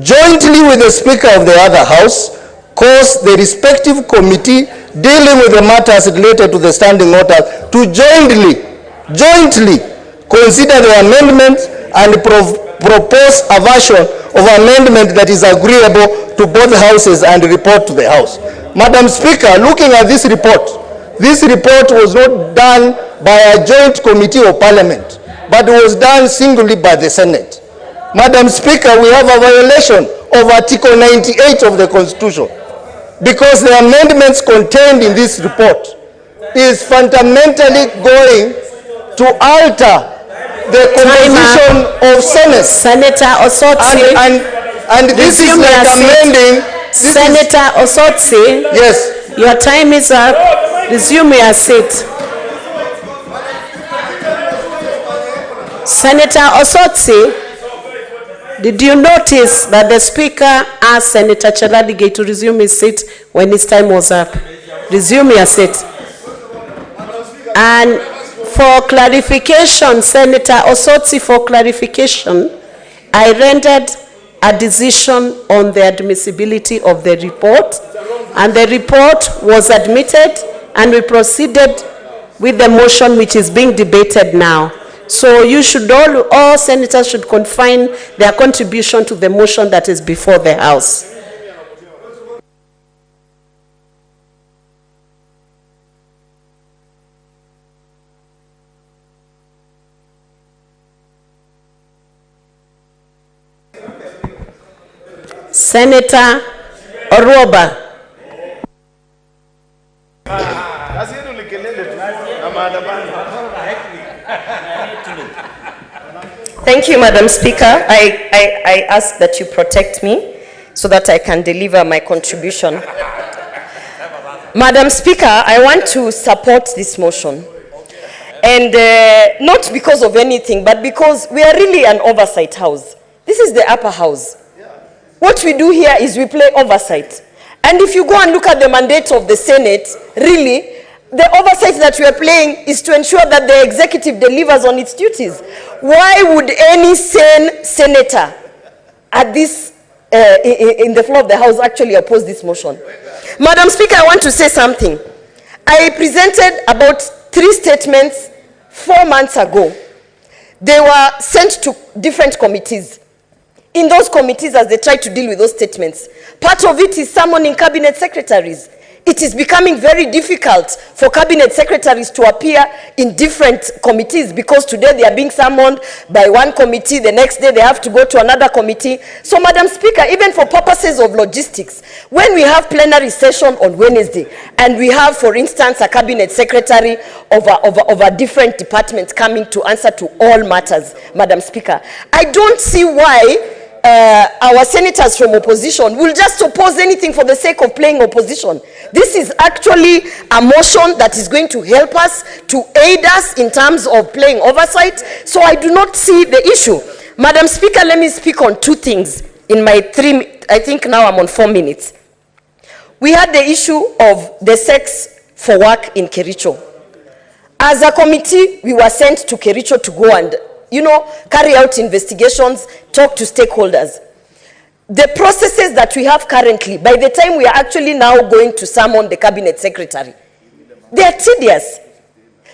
jointly with the Speaker of the other house, cause the respective committee dealing with the matters related to the standing order to jointly consider the amendment and propose a version of amendment that is agreeable to both houses and report to the House. Madam Speaker, looking at this report was not done by a joint committee of Parliament, but was done singly by the Senate. Madam Speaker, we have a violation of Article 98 of the Constitution, because the amendments contained in this report is fundamentally going to alter the composition of Senate. Senator Osotsi. And this is like amending. Senator Osotsi. Yes. Your time is up. Resume your seat. Senator Osotsi, did you notice that the Speaker asked Senator Cheralige to resume his seat when his time was up? Resume your seat. And for clarification, Senator Osotsi, for clarification, I rendered a decision on the admissibility of the report, and the report was admitted, and we proceeded with the motion which is being debated now. So you should all senators should confine their contribution to the motion that is before the House. Senator Oroba. Thank you, Madam Speaker. I ask that you protect me so that I can deliver my contribution. Madam Speaker, I want to support this motion. And not because of anything, but because we are really an oversight house. This is the upper house. What we do here is we play oversight. And if you go and look at the mandate of the Senate, really, the oversight that we are playing is to ensure that the executive delivers on its duties. Why would any sane senator at this, in the floor of the House actually oppose this motion? Madam Speaker, I want to say something. I presented about 3 statements 4 months ago. They were sent to different committees. In those committees, as they try to deal with those statements, part of it is summoning cabinet secretaries. it is becoming very difficult for cabinet secretaries to appear in different committees, because today they are being summoned by one committee, the next day they have to go to another committee. So, Madam Speaker, even for purposes of logistics, when we have plenary session on Wednesday, and we have, for instance, a cabinet secretary of a different department coming to answer to all matters, Madam Speaker, I don't see why our senators from opposition will just oppose anything for the sake of playing opposition. This is actually a motion that is going to help us, to aid us in terms of playing oversight. So I do not see the issue. Madam Speaker, let me speak on two things in my I think now I'm on 4 minutes. We had the issue of the sex for work in Kericho. As a committee, we were sent to Kericho to go and carry out investigations, talk to stakeholders. The processes that we have currently, by the time we are actually now going to summon the cabinet secretary, they are tedious.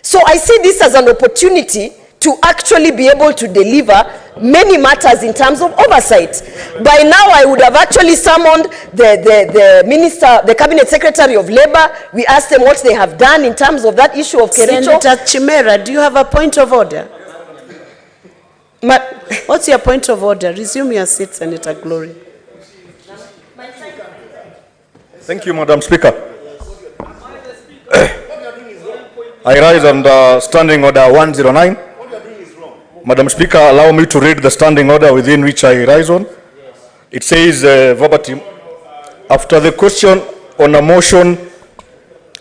So I see this as an opportunity to actually be able to deliver many matters in terms of oversight. By now, I would have actually summoned the minister, the cabinet secretary of labor. We asked them what they have done in terms of that issue of Kericho. Senator Chimera, do you have a point of order? What's your point of order? Resume your seat, Senator Glory. Thank you, Madam Speaker. I rise under Standing Order 109. Madam Speaker, allow me to read the standing order within which I rise on. It says verbatim, after the question on a motion,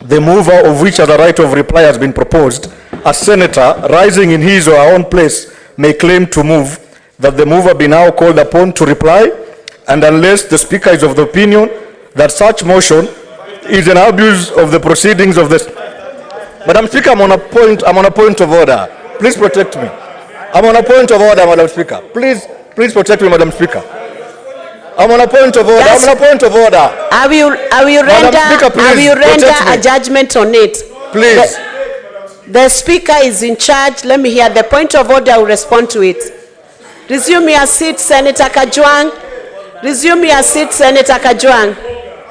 the mover of which has a right of reply has been proposed, a senator rising in his or her own place may claim to move that the mover be now called upon to reply, and unless the speaker is of the opinion that such motion is an abuse of the proceedings of the... Madam Speaker, I'm on a point of order. Please protect me. I'm on a point of order, Madam Speaker. Please protect me, Madam Speaker. I'm on a point of order. I'm on a point of order. I will render a judgment on it. Please. The speaker is in charge. Let me hear the point of order. I will respond to it. Resume your seat, Senator Kajwang. Resume your seat, Senator Kajwang.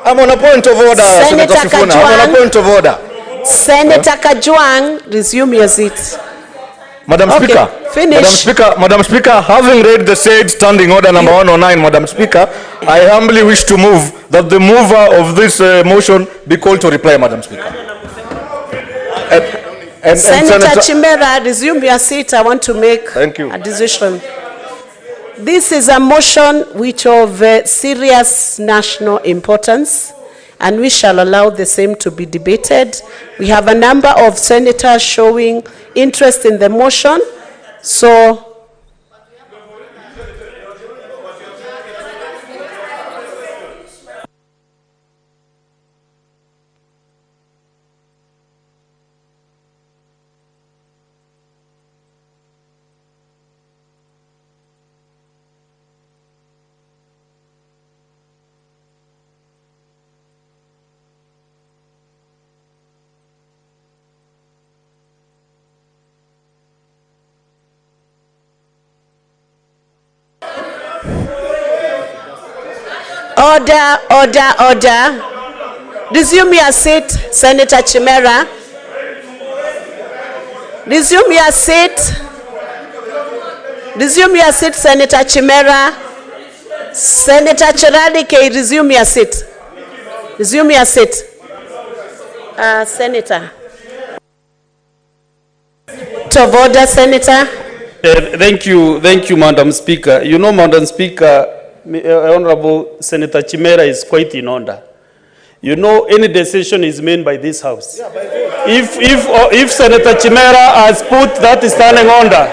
I'm on a point of order, Senator Sifuna. I'm on a point of order. Senator Kajwang, resume your seat. Madam Speaker, finish. Madam Speaker, having read the said standing order number 109, Madam Speaker, I humbly wish to move that the mover of this motion be called to reply, Madam Speaker. Senator Chimera, resume your seat. I want to make a decision. This is a motion which of serious national importance, and we shall allow the same to be debated. We have a number of senators showing interest in the motion, so Order. Resume your seat, Senator Chimera. Resume your seat. Resume your seat, Senator Chimera. Senator Cheradike, resume your seat. Resume your seat. Senator. To order, Senator. Thank you, Madam Speaker. You know, Madam Speaker, Honorable Senator Chimera is quite in order. You know, any decision is made by this House. If Senator Chimera has put that standing order,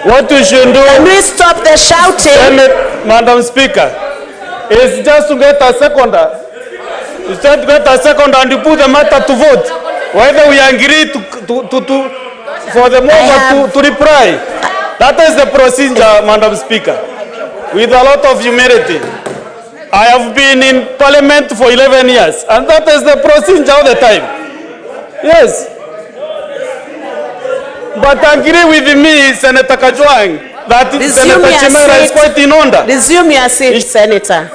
what we should do... Can we stop the shouting? Madam Speaker, is just to get a seconder. It's just to get a seconder and to put the matter to vote. Whether we agree for the mover to reply. That is the procedure, Madam Speaker. With a lot of humility. I have been in Parliament for 11 years, and that is the procedure all the time. Yes. But agree with me, Senator Kajwang, that Senator Chimera is quite in order. Resume your seat, Senator.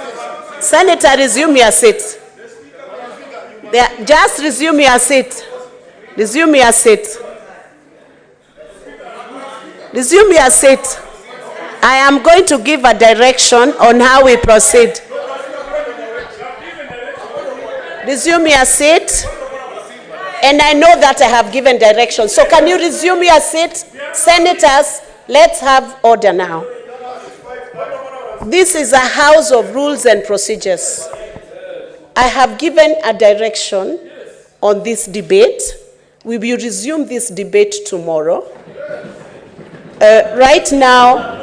Senator, resume your seat. Just resume your seat. Resume your seat. Resume your seat. I am going to give a direction on how we proceed. Resume your seat. And I know that I have given direction. So can you resume your seat? Senators, let's have order now. This is a house of rules and procedures. I have given a direction on this debate. We will resume this debate tomorrow. Right now,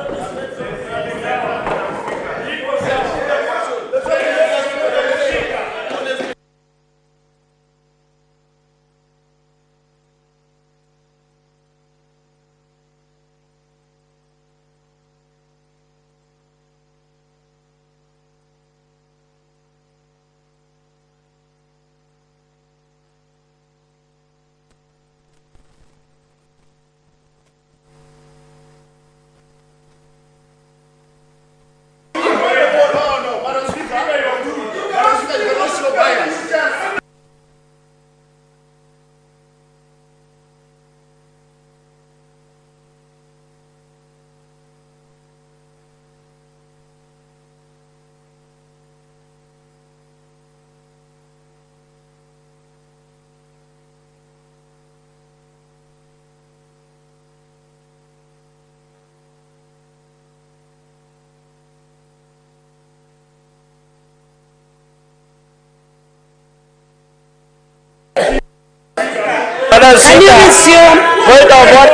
can you resume?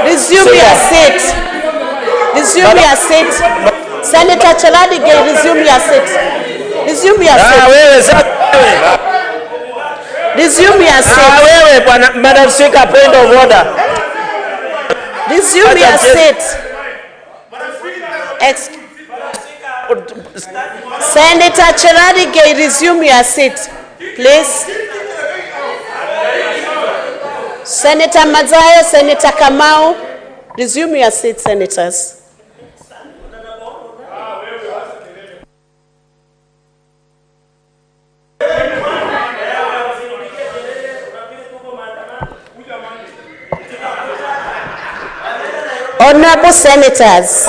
Resume your seat. Resume your seat. Senator Chaladige, resume your seat. Resume your seat. Resume your seat. Madam Speaker, point of order. Resume your seat. Senator Chaladige, resume your seat, please. Senator Mazayo, Senator Kamau, resume your seat, senators. Honorable senators.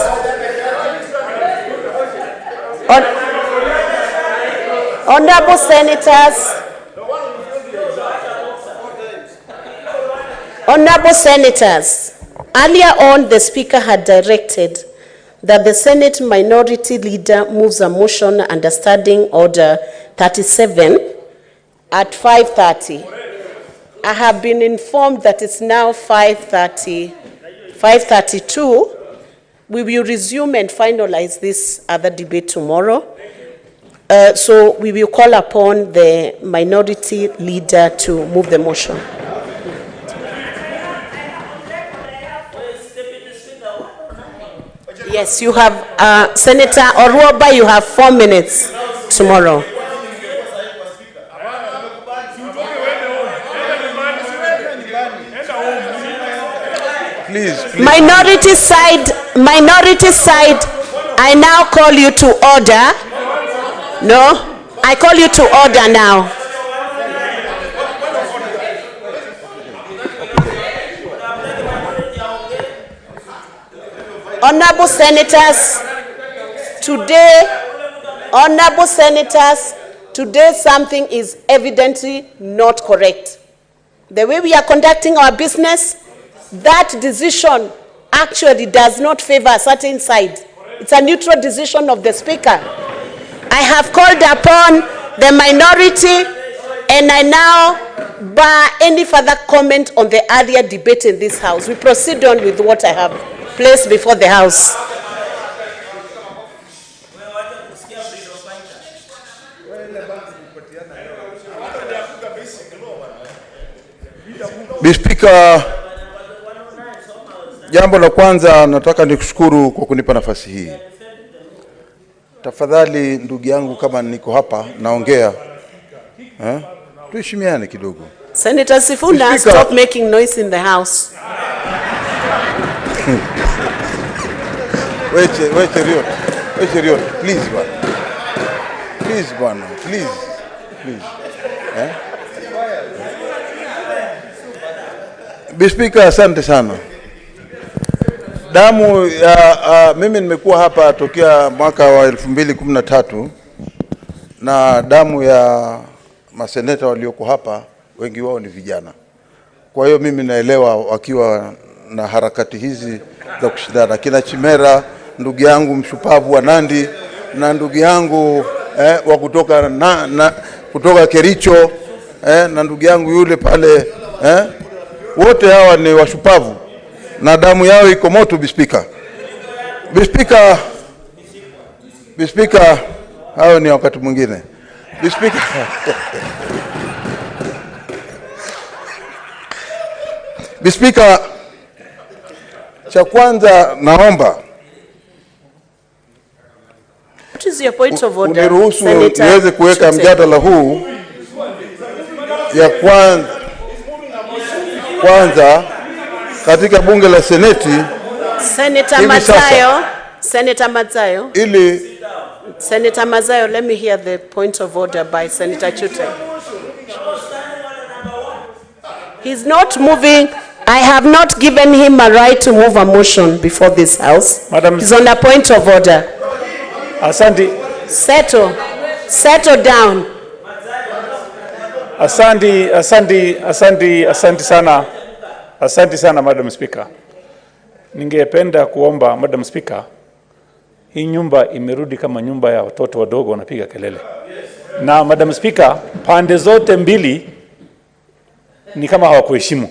Honorable senators. Honorable senators, earlier on the Speaker had directed that the Senate Minority Leader moves a motion under Standing Order 37 at 5:30. I have been informed that it's now 5:32. We will resume and finalize this other debate tomorrow. So we will call upon the Minority Leader to move the motion. Yes, you have, Senator Oruoba, you have 4 minutes tomorrow. Please. Minority side, I now call you to order. No, I call you to order now. Honorable senators, today something is evidently not correct. The way we are conducting our business, that decision actually does not favor a certain side. It's a neutral decision of the Speaker. I have called upon the minority, and I now bar any further comment on the earlier debate in this House. We proceed on with what I have placed before the House. Mr. Speaker, jambo la kwanza nataka nikushukuru kwa kunipa nafasi hii. Tafadhali ndugu yangu, kama niko hapa naongea, tuheshimiane kidogo. Senator Sifuna, stop making noise in the House. Wait, Riot, please, bwana. Please. Speaker, asante sana. Damu ya mimi nimekuwa hapa tokea mwaka wa 2013 na damu ya maseneta walioko hapa wengi wao ni vijana. Kwa hiyo mimi naelewa wakiwa na harakati hizi za kushindana. Kina Chimera, ndugu yangu mshupavu wa Nandi, na ndugu yangu wa kutoka Kericho, na ndugu yangu yule pale, wote hawa ni washupavu na damu yao iko moto. Speaker, hao ni wakati mwingine. Speaker, cha kwanza naomba uniruhusu niweze kuweka mjadala huu ya kwanza katika bunge la Seneti. Senator Mazayo, let me hear the point of order by Senator Chute. He's not moving. I have not given him a right to move a motion before this House. Madam, he's on a point of order. Asante. Settle down. Asante sana Madam Speaker. Ningependa kuomba Madam Speaker, hii nyumba imerudi kama nyumba ya watoto wadogo wanapiga kelele. Na Madam Speaker, pande zote mbili ni kama hawakuheshimu.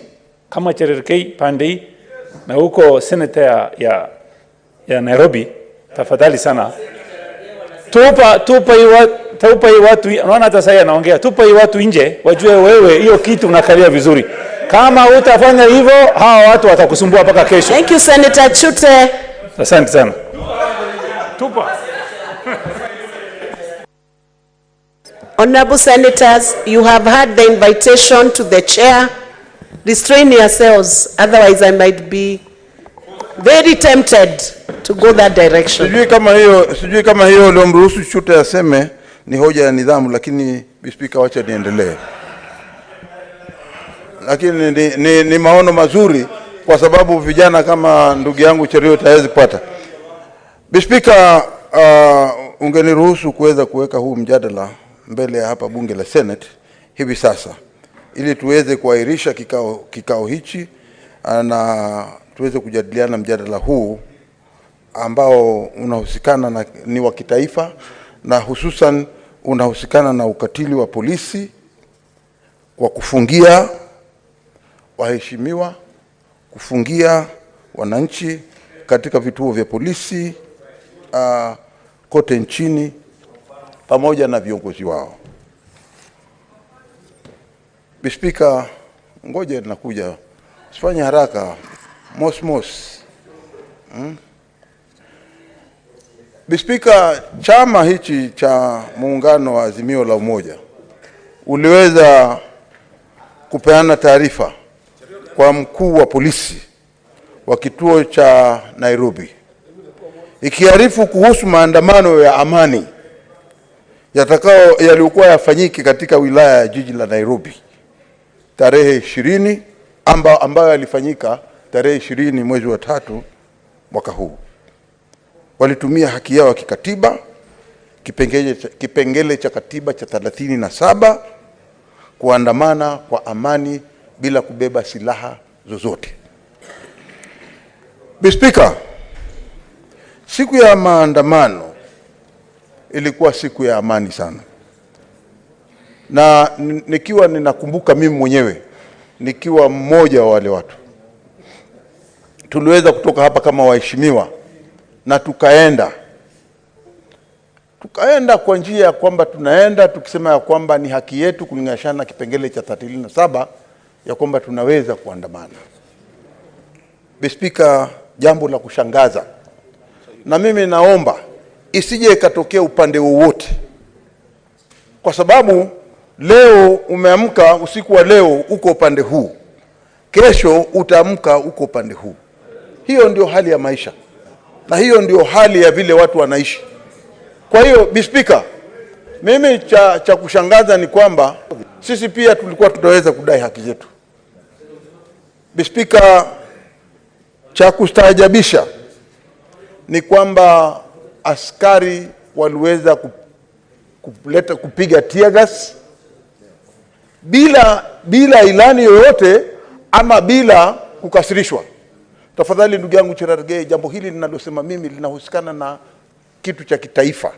Kama Cherargei pande hii na huko Senator ya Nairobi, tafadhali sana. Tupa hii watu, unaona hata sasa anaongea, tupa hii watu nje, wajue wewe hiyo kitu unakalia vizuri. Kama utafanya hivyo, hawa watu watakusumbua mpaka kesho. Thank you, Senator Chute. Asante sana. Tupa. Honorable Senators, you have had the invitation to the chair. Restrain yourselves, otherwise I might be very tempted to go that direction. Sijui kama hiyo ndio mruhusu Chute aseme ni hoja ya nidhamu, lakini Speaker, wacha niendelee. Lakini ni maono mazuri kwa sababu vijana kama ndugu yangu Cherio tawezi kupata. Speaker, ungeniruhusu kuweza kuweka huu mjadala mbele ya hapa bunge la Senate hivi sasa, ili tuweze kuahirisha kikao hichi na tuweze kujadiliana mjadala huu ambao unahusikana na ni wa kitaifa, na hususan unahusikana na ukatili wa polisi kwa kufungia waheshimiwa, kufungia wananchi katika vituo vya polisi kote nchini pamoja na viongozi wao. Speaker, ngoja nakuja. Usifanye haraka. Mos. Speaker, chama hichi cha muungano wa Azimio la Umoja uliweza kupeana taarifa kwa mkuu wa polisi wa kituo cha Nairobi ikiarifu kuhusu maandamano ya amani yaliokuwa yafanyike katika wilaya ya jiji la Nairobi tarehe 20 ambayo yalifanyika tarehe 20 mwezi wa 3 mwaka huu. Walitumia haki yao ya kikatiba, kipengele cha katiba cha 37 kuandamana kwa amani bila kubeba silaha zozote. Speaker, siku ya maandamano ilikuwa siku ya amani sana. Na nikiwa ninakumbuka mimi mwenyewe nikiwa mmoja wa wale watu, tuliweza kutoka hapa kama waheshimiwa na tukaenda kwa njia ya kwamba tunaenda tukisema ya kwamba ni haki yetu kulingana na kipengele cha 37 ya kwamba tunaweza kuandamana. Speaker, jambo la kushangaza, na mimi naomba isije ikatokea upande wowote, kwa sababu leo umeamka, usiku wa leo uko upande huu, kesho utaamka uko upande huu. Hiyo ndio hali ya maisha na hiyo ndio hali ya vile watu wanaishi. Kwa hiyo Speaker, mimi cha kushangaza ni kwamba sisi pia tulikuwa tunaweza kudai haki zetu. Speaker, cha kustaajabisha ni kwamba askari waliweza kupiga tear gas bila ilani yoyote ama bila kukasirishwa. Tafadhali ndugu yangu Cherargei, jambo hili ninalosema mimi linahusikana na kitu cha kitaifa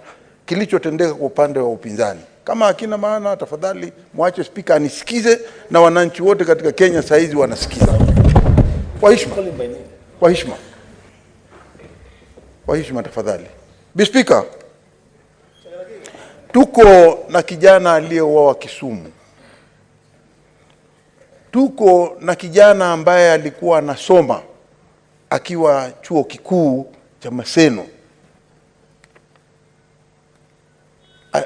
kilichotendeka kwa upande wa upinzani. Kama hakina maana, tafadhali mwache Speaker anisikize na wananchi wote katika Kenya saizi wanasikiza. Kwa heshima. Kwa heshima. Kwa heshima tafadhali. Speaker, tuko na kijana aliyeuawa Kisumu. Tuko na kijana ambaye alikuwa anasoma akiwa chuo kikuu cha Maseno.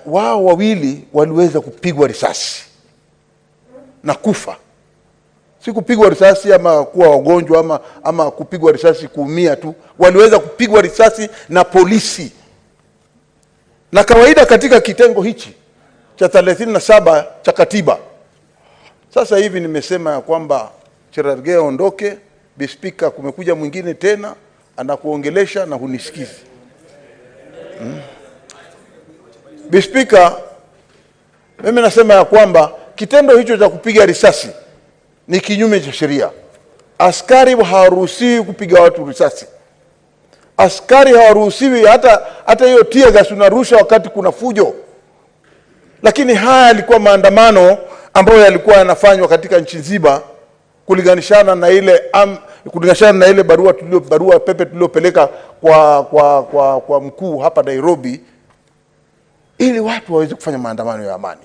Wao wawili waliweza kupigwa risasi na kufa. Si kupigwa risasi ama kuwa wagonjwa ama kupigwa risasi kuumia tu. Waliweza kupigwa risasi na polisi. Na kawaida katika kitengo hichi cha 37 cha katiba. Sasa hivi nimesema ya kwamba Cherargei aondoke. Speaker, kumekuja mwingine tena anakuongelesha na hunisikizi. Speaker, mimi nasema ya kwamba kitendo hicho cha kupiga risasi ni kinyume cha sheria. Askari hawaruhusiwi kupiga watu risasi. Askari hawaruhusiwi hata hiyo tear gas unarusha wakati kuna fujo. Lakini haya yalikuwa maandamano ambayo yalikuwa yanafanywa katika nchi nzima kulinganishana na ile barua pepe tuliopeleka kwa mkuu hapa Nairobi ili watu waweze kufanya maandamano ya amani.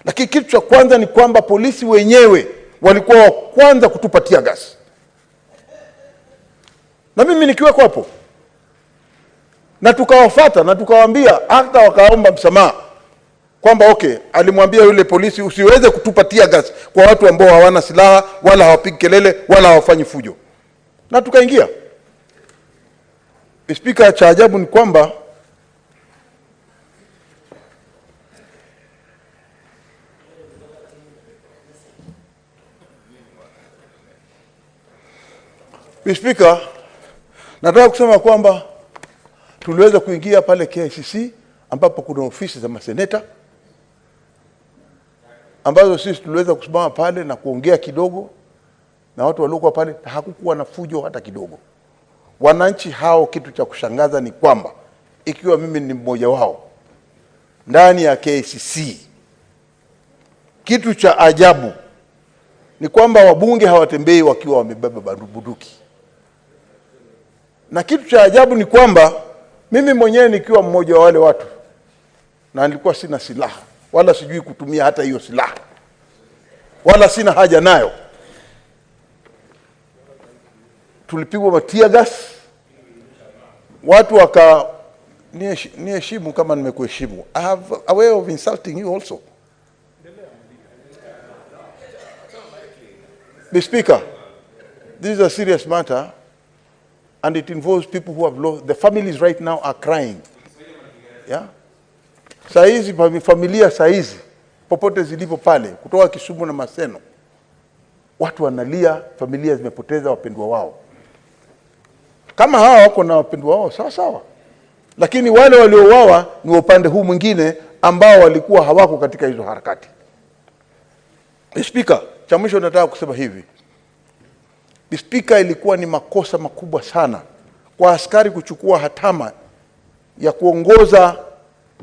Lakini kitu cha kwanza ni kwamba polisi wenyewe walikuwa wa kwanza kutupa tear gas. Na mimi nikiwa hapo na tukawafuata na tukawaambia, hata wakaomba msamaha kwamba okay, alimwambia yule polisi usiweze kutupa tear gas kwa watu ambao hawana silaha wala hawapigi kelele wala hawafanyi fujo. Na tukaingia. Speaker, cha ajabu ni kwamba Speaker, nataka kusema kwamba tuliweza kuingia pale KICC ambapo kuna ofisi za maseneta ambazo sisi tuliweza kusimama pale na kuongea kidogo na watu waliokuwa pale, na hakukuwa na fujo hata kidogo. Wananchi hao, kitu cha kushangaza ni kwamba ikiwa mimi ni mmoja wao ndani ya KICC, kitu cha ajabu ni kwamba wabunge hawatembei wakiwa wamebeba bunduki. Na kitu cha ajabu ni kwamba mimi mwenyewe nikiwa mmoja wa wale watu na nilikuwa sina silaha wala sijui kutumia hata hiyo silaha wala sina haja nayo, tulipigwa tear gas. Watu niheshimu kama nimekuheshimu. I have a way of insulting you also. The Speaker, this is a serious matter and it involves people who have lost. The families right now are crying. Yeah? Saizi familia saizi popote zilipo pale kutoka Kisumu na Maseno, watu wanalia, familia zimepoteza wapendwa wao. Kama hawa wako na wapendwa wao sawa sawa, lakini wale waliouawa ni upande huu mwingine ambao walikuwa hawako katika hizo harakati. Speaker, cha mwisho nataka kusema hivi. Speaker, ilikuwa ni makosa makubwa sana kwa askari kuchukua hatama ya kuongoza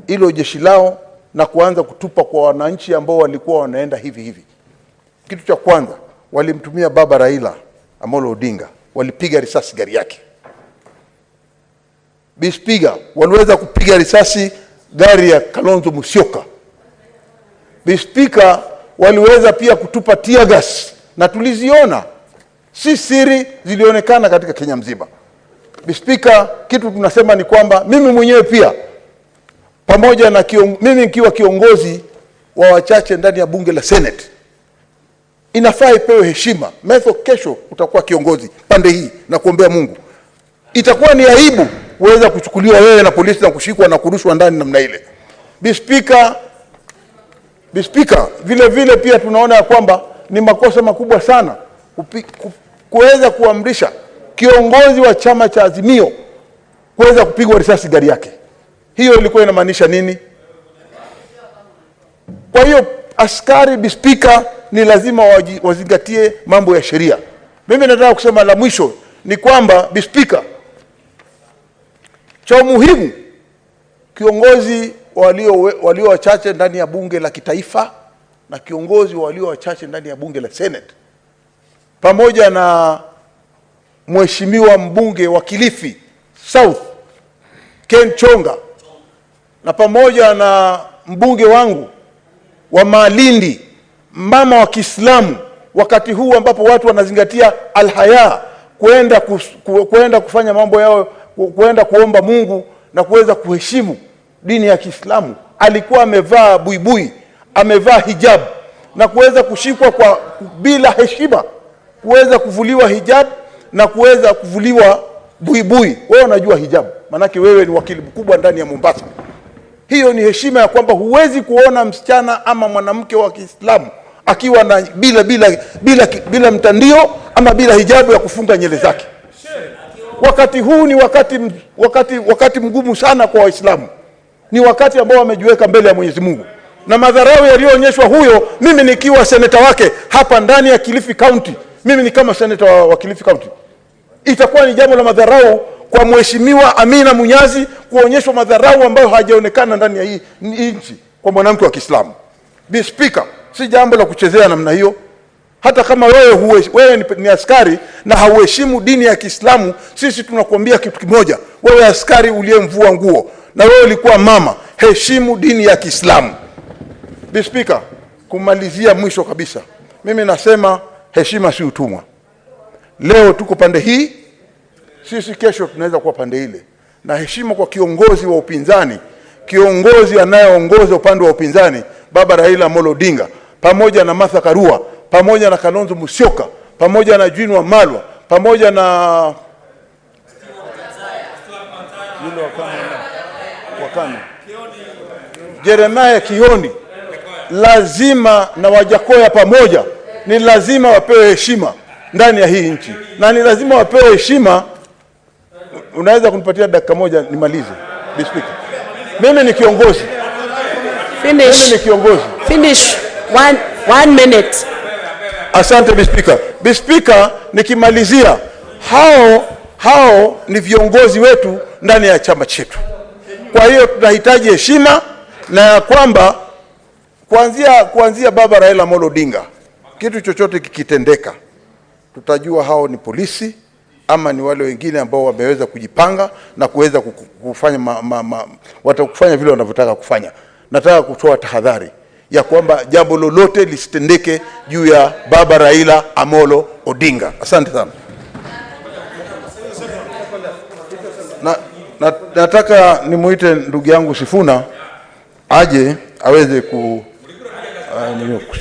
hilo jeshi lao na kuanza kutupa kwa wananchi ambao walikuwa wanaenda hivi. Kitu cha kwanza, walimtumia baba Raila Amolo Odinga, walipiga risasi gari yake. Speaker, waliweza kupiga risasi gari ya Kalonzo Musyoka. Speaker, waliweza pia kutupa tear gas na tuliziona, si siri, zilionekana katika Kenya mzima. Speaker, kitu tunasema ni kwamba mimi mwenyewe pia pamoja na mimi nikiwa kiongozi wa wachache ndani ya bunge la Senate, inafaa ipewe heshima. Metho, kesho utakuwa kiongozi pande hii na kuombea Mungu. Itakuwa ni aibu uweza kuchukuliwa wewe na polisi na kushikwa na kurushwa ndani namna ile. Speaker, vile pia tunaona ya kwamba ni makosa makubwa sana kuweza kuamrisha kiongozi wa chama cha Azimio kuweza kupigwa risasi gari yake. Hiyo ilikuwa inamaanisha nini? Kwa hiyo askari bispika ni lazima wazingatie mambo ya sheria. Mimi nataka kusema la mwisho ni kwamba bispika, cha muhimu kiongozi walio wachache ndani ya bunge la kitaifa na kiongozi walio wachache ndani ya bunge la Senate pamoja na mheshimiwa mbunge wa Kilifi South Ken Chonga na pamoja na mbunge wangu wa Malindi, mama wa Kiislamu, wakati huu ambapo watu wanazingatia alhaya, kwenda kufanya mambo yao, kwenda kuomba Mungu na kuweza kuheshimu dini ya Kiislamu, alikuwa amevaa buibui, amevaa hijab na kuweza kushikwa kwa bila heshima, kuweza kuvuliwa hijab na kuweza kuvuliwa buibui. Wewe unajua hijab, manake wewe ni wakili mkubwa ndani ya Mombasa. Hiyo ni heshima ya kwamba huwezi kuona msichana ama mwanamke wa Kiislamu akiwa na bila mtandio ama bila hijabu ya kufunga nywele zake. Wakati huu ni wakati mgumu sana kwa Waislamu. Ni wakati ambao wamejiweka mbele ya Mwenyezi Mungu. Na madharau yaliyoonyeshwa huyo, mimi nikiwa seneta wake hapa ndani ya Kilifi County, mimi ni kama seneta wa Kilifi County, itakuwa ni jambo la madharau kwa mheshimiwa Amina Munyazi kuonyeshwa madharau ambayo hajaonekana ndani ya hii nchi kwa mwanamke wa Kiislamu. Be speaker, si jambo la kuchezea namna hiyo. Hata kama wewe ni askari na hauheshimu dini ya Kiislamu, sisi tunakuambia kitu kimoja. Wewe askari uliyemvua nguo na wewe ulikuwa mama, heshimu dini ya Kiislamu. Be speaker, kumalizia mwisho kabisa, mimi nasema heshima si utumwa. Leo tuko pande hii, sisi kesho tunaweza kuwa pande ile. Na heshima kwa kiongozi wa upinzani, kiongozi anayeongoza upande wa upinzani, Baba Raila Amolo Odinga, pamoja na Martha Karua, pamoja na Kalonzo Musyoka, pamoja na Eugene Wamalwa, pamoja na wakana Jeremiah Kioni, lazima na Wajakoya pamoja, ni lazima wapewe heshima ndani ya hii nchi. Na ni lazima wapewe heshima. Unaweza kunipatia dakika moja nimalize, Mr. Speaker? Mimi ni kiongozi. Finish. Mimi ni kiongozi. Finish. One minute. Asante Mr. Speaker. Mr. Speaker, nikimalizia, hao ni viongozi wetu ndani ya chama chetu. Kwa hiyo tunahitaji heshima, na ya kwamba kuanzia Baba Raila Amolo Odinga, kitu chochote kikitendeka, tutajua hao ni polisi ama ni wale wengine ambao wameweza kujipanga na kuweza kufanya watakufanya vile wanavyotaka kufanya. Nataka kutoa tahadhari ya kwamba jambo lolote lisitendeke juu ya Baba Raila Amolo Odinga. Asante sana. Nataka nimuite ndugu yangu Sifuna aje aweze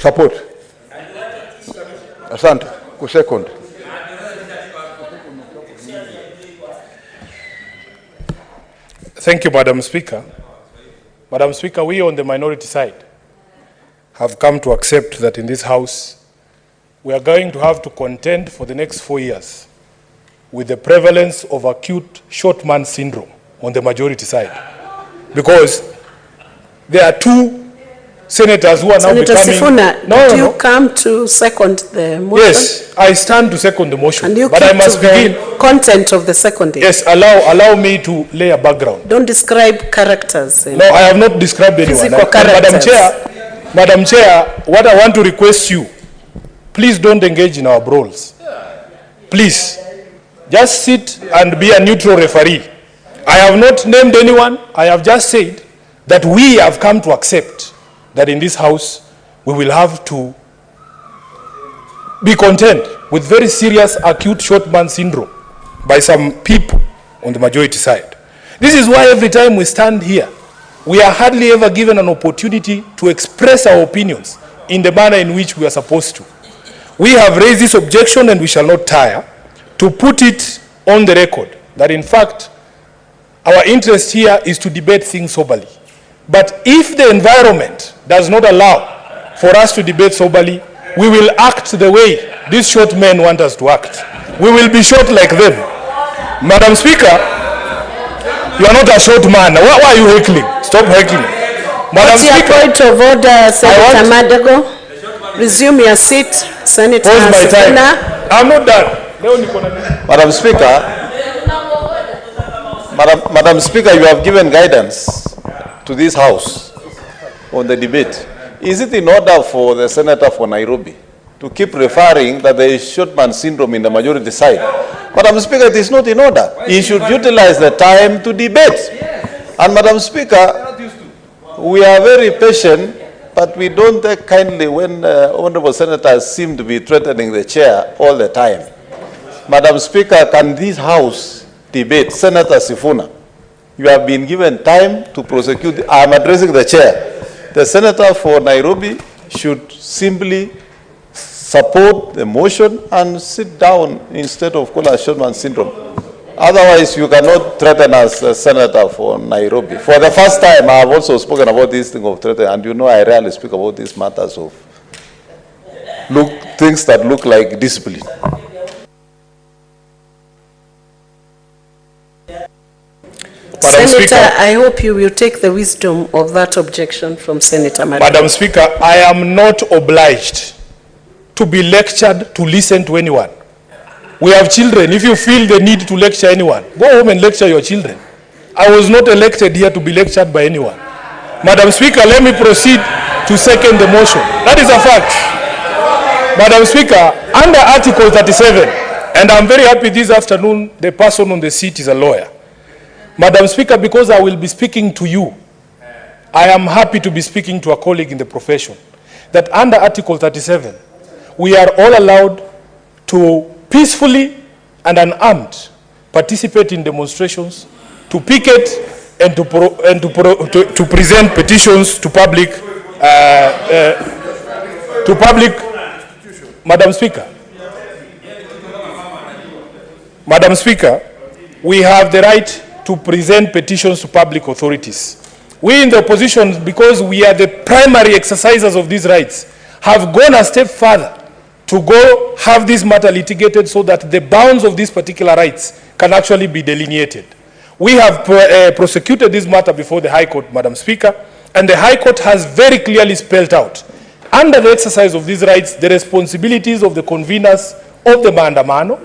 support. Asante. Second. Thank you, Madam Speaker. Madam Speaker, we on the minority side have come to accept that in this House we are going to have to contend for the next 4 years with the prevalence of acute short man syndrome on the majority side, because there are two senators who are now Senator becoming... Sifuna, you come to second the motion? Yes, I stand to second the motion. And you but keep I must to the begin... content of the seconding. Yes, allow me to lay a background. Don't describe characters. No, I have not described anyone. Physical characters. Madam Chair, what I want to request you, please don't engage in our brawls. Please, just sit and be a neutral referee. I have not named anyone. I have just said that we have come to accept that in this House we will have to be content with very serious acute short man syndrome by some people on the majority side. This is why every time we stand here, we are hardly ever given an opportunity to express our opinions in the manner in which we are supposed to. We have raised this objection and we shall not tire to put it on the record that in fact our interest here is to debate things soberly. But if the environment does not allow for us to debate soberly, we will act the way these short men want us to act. We will be short like them. Madam Speaker, you are not a short man. Why are you heckling? Stop heckling. Madam What's your Speaker, point of order, Senator Madego? Resume your seat, Senator pause my time. Hakuna. I'm not done. Madam Speaker, Madam Speaker, you have given guidance to this House on the debate. Is it in order for the Senator for Nairobi to keep referring that there is shortman syndrome in the majority side? Madam Speaker, it is not in order. He should utilize the time to debate. And Madam Speaker, we are very patient, but we don't take kindly when honorable senators seem to be threatening the chair all the time. Madam Speaker, can this House debate? Senator Sifuna, you have been given time to prosecute. I am addressing the chair. The senator for Nairobi should simply support the motion and sit down instead of calling us shortman syndrome. Otherwise, you cannot threaten us, Senator for Nairobi. For the first time, I have also spoken about this thing of threatening, and you know I rarely speak about these matters of things that look like discipline. Senator, I hope you will take the wisdom of that objection from Senator Madego. Madam Speaker, I am not obliged to be lectured to listen to anyone. We have children. If you feel the need to lecture anyone, go home and lecture your children. I was not elected here to be lectured by anyone. Madam Speaker, let me proceed to second the motion. That is a fact. Madam Speaker, under Article 37, and I'm very happy this afternoon the person on the seat is a lawyer. Madam Speaker, because I will be speaking to you, I am happy to be speaking to a colleague in the profession, that under Article 37, we are all allowed to peacefully and unarmed participate in demonstrations, to picket, and to present petitions to public, Madam Speaker. Madam Speaker, we have the right to present petitions to public authorities. We in the opposition, because we are the primary exercisers of these rights, have gone a step further to go have this matter litigated so that the bounds of these particular rights can actually be delineated. We have prosecuted this matter before the High Court, Madam Speaker, and the High Court has very clearly spelled out, under the exercise of these rights, the responsibilities of the conveners of the maandamano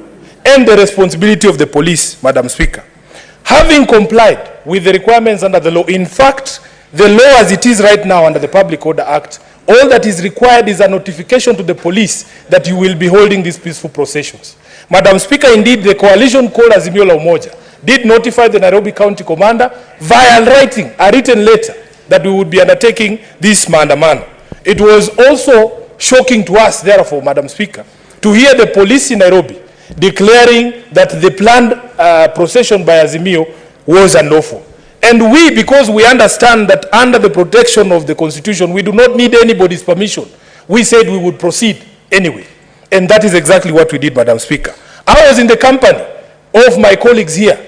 and the responsibility of the police, Madam Speaker. Having complied with the requirements under the law, in fact, the law as it is right now under the Public Order Act, all that is required is a notification to the police that you will be holding these peaceful processions. Madam Speaker, indeed, the coalition called Azimio la Umoja did notify the Nairobi County Commander via writing, a written letter, that we would be undertaking this maandamano. It was also shocking to us, therefore, Madam Speaker, to hear the police in Nairobi declaring that the planned procession by Azimio was unlawful. And we, because we understand that under the protection of the Constitution, we do not need anybody's permission, we said we would proceed anyway. And that is exactly what we did, Madam Speaker. I was in the company of my colleagues here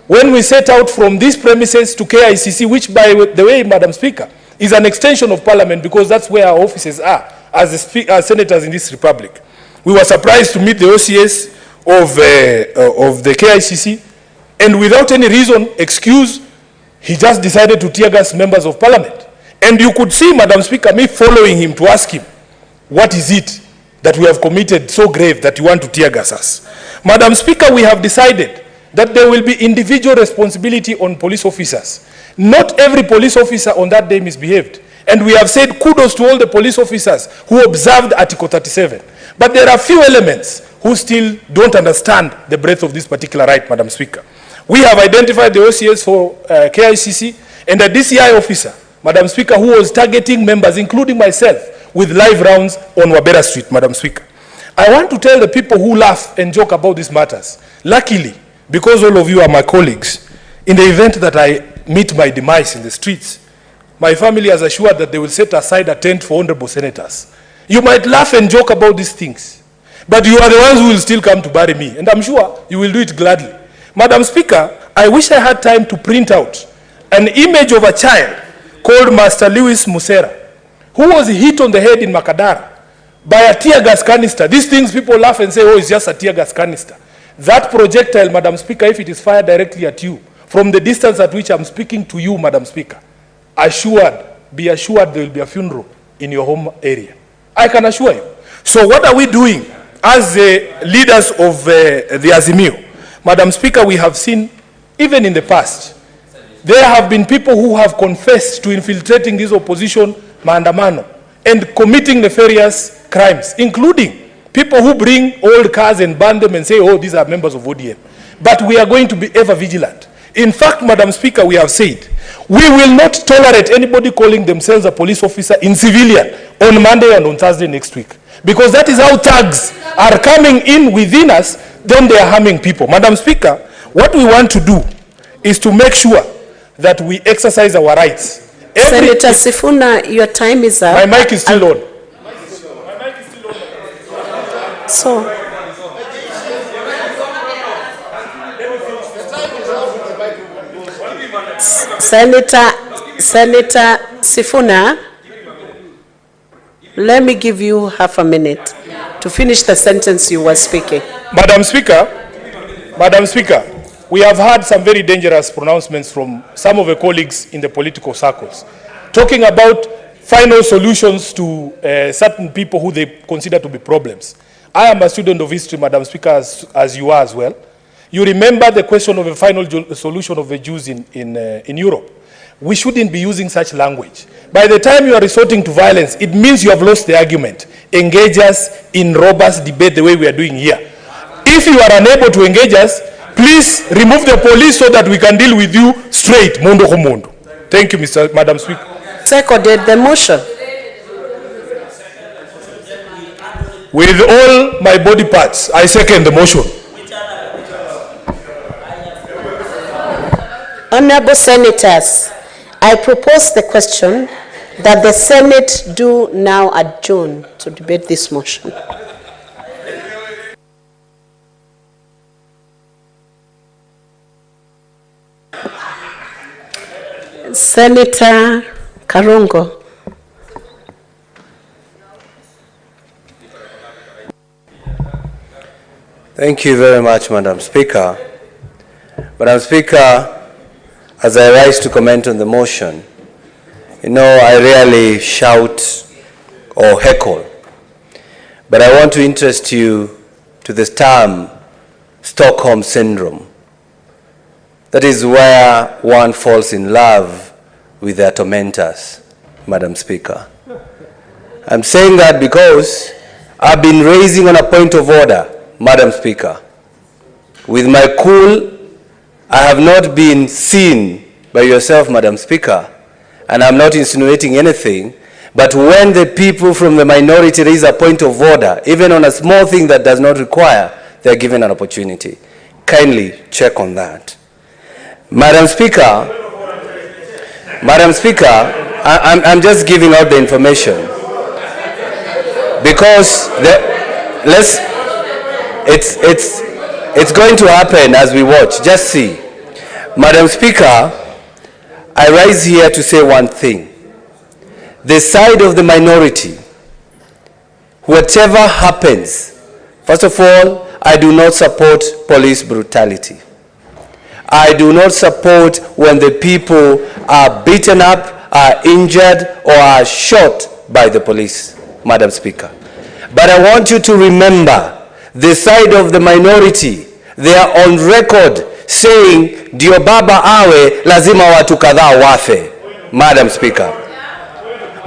when we set out from these premises to KICC, which, by the way, Madam Speaker, is an extension of Parliament, because that's where our offices are as senators in this republic. We were surprised to meet the OCS of the KICC, and without any reason, excuse, he just decided to tear gas members of Parliament. And you could see, Madam Speaker, me following him to ask him, what is it that we have committed so grave that you want to tear gas us? Madam Speaker, we have decided that there will be individual responsibility on police officers. Not every police officer on that day misbehaved. And we have said kudos to all the police officers who observed Article 37. But there are few elements who still don't understand the breadth of this particular right, Madam Speaker. We have identified the OCS for KICC and a DCI officer, Madam Speaker, who was targeting members, including myself, with live rounds on Wabera Street, Madam Speaker. I want to tell the people who laugh and joke about these matters, luckily, because all of you are my colleagues, in the event that I meet my demise in the streets, my family has assured that they will set aside a tent for honorable senators. You might laugh and joke about these things, but you are the ones who will still come to bury me, and I'm sure you will do it gladly. Madam Speaker, I wish I had time to print out an image of a child called Master Lewis Musera, who was hit on the head in Makadara by a tear gas canister. These things people laugh and say, oh, it's just a tear gas canister. That projectile, Madam Speaker, if it is fired directly at you, from the distance at which I'm speaking to you, Madam Speaker, be assured there will be a funeral in your home area. I can assure you. So what are we doing as the leaders of the Azimio? Madam Speaker, we have seen, even in the past, there have been people who have confessed to infiltrating this opposition maandamano and committing nefarious crimes, including people who bring old cars and burn them and say, oh, these are members of ODM. But we are going to be ever vigilant. In fact, Madam Speaker, we have said, we will not tolerate anybody calling themselves a police officer in civilian on Monday and on Thursday next week. Because that is how thugs are coming in within us, then they are harming people. Madam Speaker, what we want to do is to make sure that we exercise our rights. Senator Sifuna, your time is up. My mic is still on. So, Senator Sifuna, let me give you half a minute to finish the sentence you were speaking. Madam Speaker, we have had some very dangerous pronouncements from some of the colleagues in the political circles, talking about final solutions to certain people who they consider to be problems. I am a student of history, Madam Speaker, as you are as well. You remember the question of a final solution of the Jews in Europe. We shouldn't be using such language. By the time you are resorting to violence, it means you have lost the argument. Engage us in robust debate the way we are doing here. If you are unable to engage us, please remove the police so that we can deal with you straight, mondo ko mondo. Thank you, Madam Speaker. Seconded the motion. With all my body parts, I second the motion. Honorable Senators, I propose the question that the Senate do now adjourn to debate this motion. Senator Karungo. Thank you very much, Madam Speaker. Madam Speaker, as I rise to comment on the motion, you know, I rarely shout or heckle, but I want to interest you to the term Stockholm Syndrome. That is where one falls in love with their tormentors, Madam Speaker. I'm saying that because I've been raising on a point of order, Madam Speaker. With my cool, I have not been seen by yourself, Madam Speaker, and I'm not insinuating anything, but when the people from the minority raise a point of order, even on a small thing that does not require, they're given an opportunity. Kindly check on that. Madam Speaker, I'm just giving out the information because it's going to happen as we watch. Just see. Madam Speaker, I rise here to say one thing. The side of the minority, whatever happens, first of all, I do not support police brutality. I do not support when the people are beaten up, are injured, or are shot by the police, Madam Speaker. But I want you to remember the side of the minority. They are on record saying, ndio baba awe, lazima watu kadhaa wafe. Madam Speaker.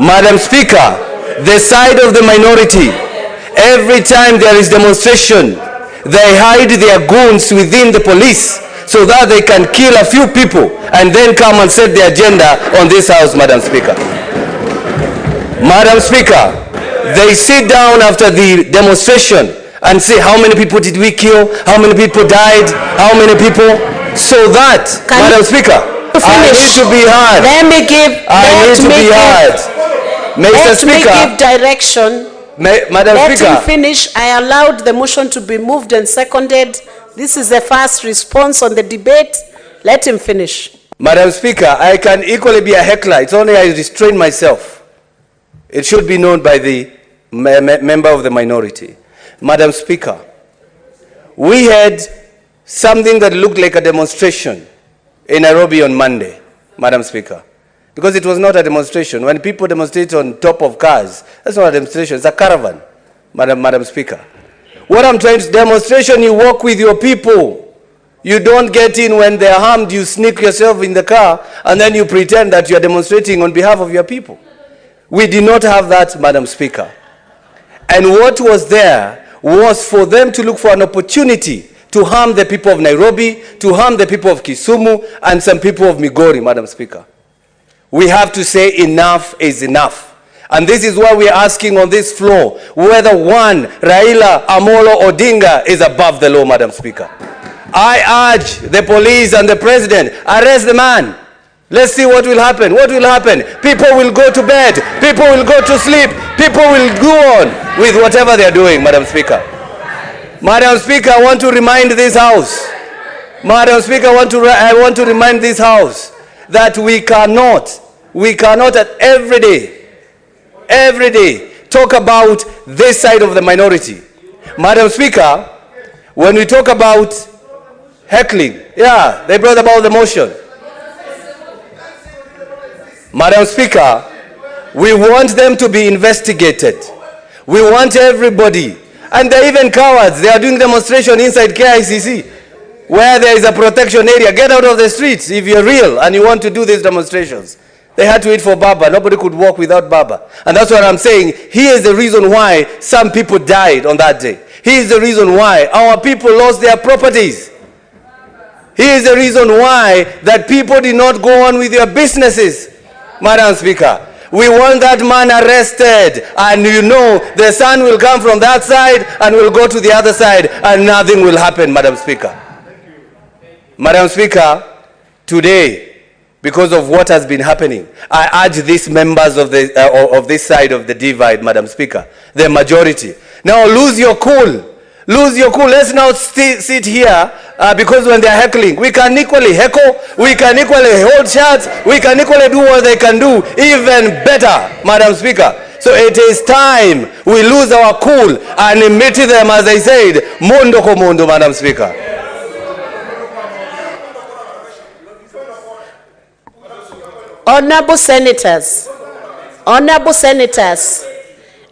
Madam Speaker, the side of the minority, every time there is demonstration, they hide their goons within the police so that they can kill a few people and then come and set the agenda on this house, Madam Speaker. Madam Speaker, they sit down after the demonstration and say, how many people did we kill? How many people died? How many people? So that, Madam Speaker, I need to be heard. Let me give direction. Madam Let Speaker. him finish. I allowed the motion to be moved and seconded. This is the first response on the debate. Let him finish. Madam Speaker, I can equally be a heckler. It's only I restrain myself. It should be known by the member of the minority. Madam Speaker, we had something that looked like a demonstration in Nairobi on Monday, Madam Speaker. Because it was not a demonstration. When people demonstrate on top of cars, that's not a demonstration, it's a caravan, Madam Speaker. What I'm trying to demonstration, you walk with your people. You don't get in when they're harmed, you sneak yourself in the car, and then you pretend that you're demonstrating on behalf of your people. We did not have that, Madam Speaker. And what was there was for them to look for an opportunity to harm the people of Nairobi, to harm the people of Kisumu, and some people of Migori, Madam Speaker. We have to say enough is enough. And this is why we are asking on this floor whether one, Raila Amolo Odinga is above the law, Madam Speaker. I urge the police and the president, arrest the man. Let's see what will happen. What will happen? People will go to bed. People will go to sleep. People will go on with whatever they're doing, Madam Speaker. Madam Speaker, I want to remind this House. Madam Speaker, I want to remind this House that we cannot at every day talk about this side of the minority. Madam Speaker, when we talk about heckling, yeah, they brought about the motion. Madam Speaker, we want them to be investigated. We want everybody, and they're even cowards. They are doing demonstration inside KICC, where there is a protection area. Get out of the streets if you're real and you want to do these demonstrations. They had to wait for Baba. Nobody could walk without Baba. And that's what I'm saying. He is the reason why some people died on that day. He is the reason why our people lost their properties. He is the reason why that people did not go on with their businesses. Madam Speaker, we want that man arrested, and you know the sun will come from that side and will go to the other side and nothing will happen, Madam Speaker. Madam Speaker, today, because of what has been happening, I urge these members of this side of the divide, Madam Speaker, the majority. Now lose your cool. Lose your cool. Let's not sit here because when they're heckling, we can equally heckle, we can equally hold shots, we can equally do what they can do, even better, Madam Speaker. So it is time we lose our cool and meet them, as they said, mondo ko mondo, Madam Speaker. Honorable Senators,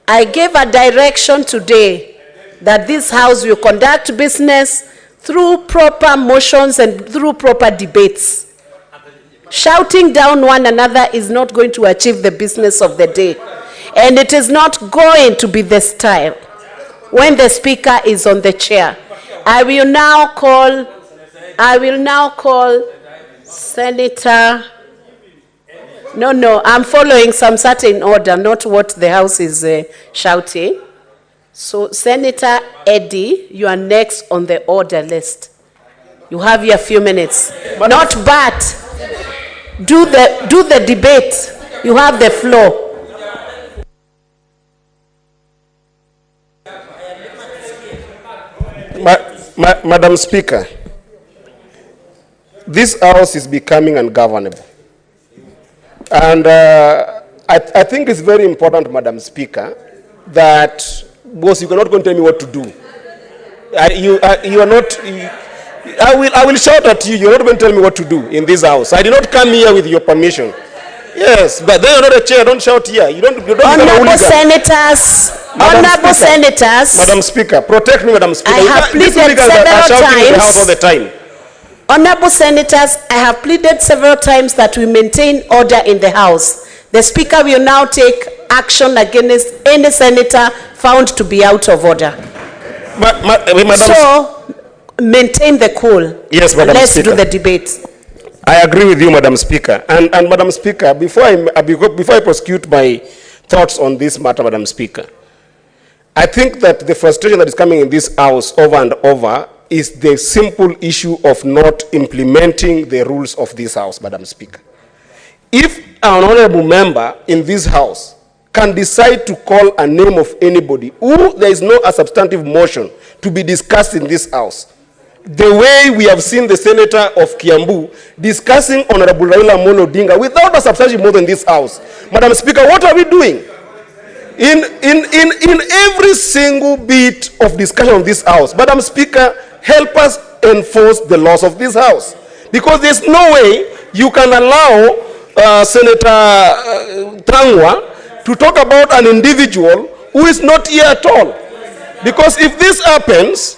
I gave a direction today that this House will conduct business through proper motions and through proper debates. Shouting down one another is not going to achieve the business of the day. And it is not going to be the style when the Speaker is on the chair. I will now call Senator... No, I'm following some certain order, not what the House is shouting. So, Senator Eddie, you are next on the order list. You have your few minutes. Not but. Do the debate. You have the floor. Madam Speaker, this House is becoming ungovernable. And I think it's very important, Madam Speaker, that boss, you cannot go and tell me what to do. You are not. I will shout at you. You are not going to tell me what to do in this House. I did not come here with your permission. Yes, but then you're not a chair. Don't shout here. You don't. Honorable Senators. Honorable Senators. Madam Speaker, protect me, Madam Speaker. I have pleaded several times. In the House all the time. Honorable Senators, I have pleaded several times that we maintain order in the House. The Speaker will now take action against any senator found to be out of order. So, maintain the cool. Yes, Madam Let's Speaker. do the debate. I agree with you, Madam Speaker. And Madam Speaker, before I prosecute my thoughts on this matter, Madam Speaker, I think that the frustration that is coming in this House over and over is the simple issue of not implementing the rules of this House, Madam Speaker. If an honorable member in this House can decide to call a name of anybody who there is no a substantive motion to be discussed in this House, the way we have seen the Senator of Kiambu discussing Honorable Raila Amolo Odinga without a substantive motion in this House, Madam Speaker, what are we doing? in every single bit of discussion of this house, Madam Speaker, help us enforce the laws of this house. Because there's no way you can allow Senator Tangwa to talk about an individual who is not here at all. Because if this happens,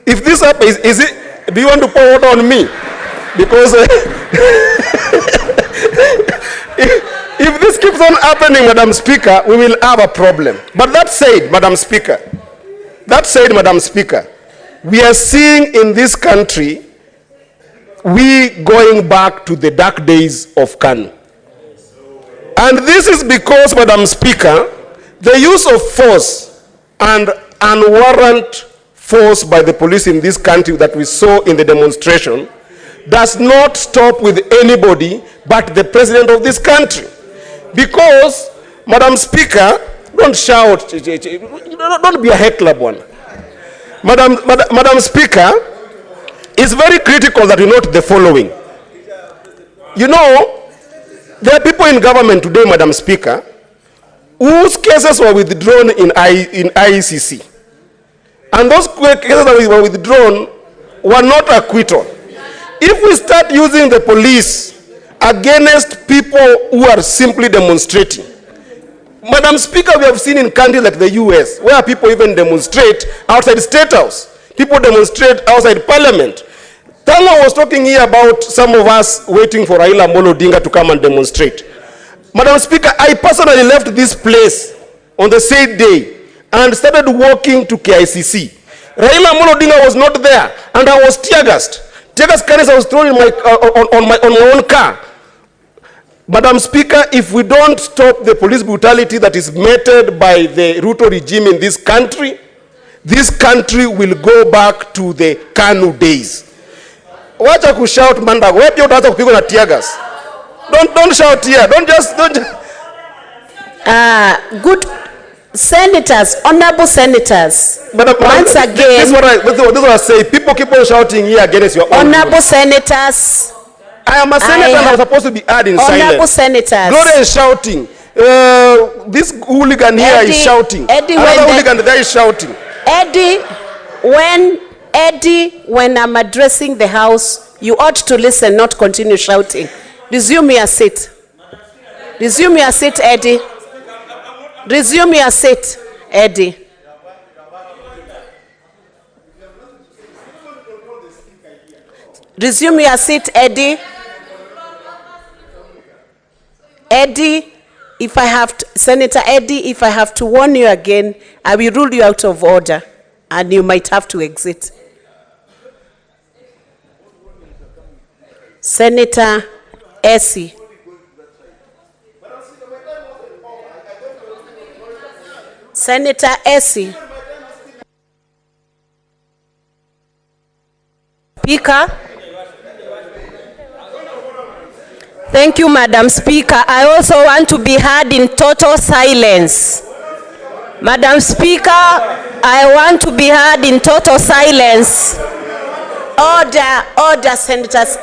is it, do you want to pour water on me? Because if this keeps on happening, Madam Speaker, we will have a problem. But that said, Madam Speaker, we are seeing in this country, we going back to the dark days of Kanu. And this is because, Madam Speaker, the use of force and unwarranted force by the police in this country that we saw in the demonstration does not stop with anybody but the president of this country. Because, Madam Speaker, don't shout, don't be a heckler one. Madam Speaker, it's very critical that you note the following. You know, there are people in government today, Madam Speaker, whose cases were withdrawn in IECC. And those cases that were withdrawn were not acquittal. If we start using the police against people who are simply demonstrating, Madam Speaker, we have seen in countries like the US, where people even demonstrate outside the State House. People demonstrate outside Parliament. Tanga was talking here about some of us waiting for Raila Amolo Odinga to come and demonstrate. Madam Speaker, I personally left this place on the said day and started walking to KICC. Raila Amolo Odinga was not there, and I was tear-gassed. Tear-gas cannons I was thrown in on my own car. Madam Speaker, if we don't stop the police brutality that is meted by the Ruto regime in this country will go back to the Kanu days. Wacha kushout Mandago. Wewe pia utaanza kupigwa na tear gas. Don't shout here. Don't just good senators, honorable senators. Once again, this is what I say. People keep on shouting here against your own honorable senators. I am a senator and I'm supposed to be heard in silence. Honorable senators. Gloria is shouting. This hooligan here is shouting. Another hooligan there is shouting. Eddie, when I'm addressing the house, you ought to listen, not continue shouting. Resume your seat. Resume your seat, Eddie. Resume your seat, Eddie. Resume your seat, Eddie. Eddie, if I have to, Senator Eddie, if I have to warn you again, I will rule you out of order and you might have to exit. Senator Essie. Senator Essie. Speaker. Thank you, Madam Speaker. I also want to be heard in total silence. Madam Speaker, I want to be heard in total silence. Order, senators.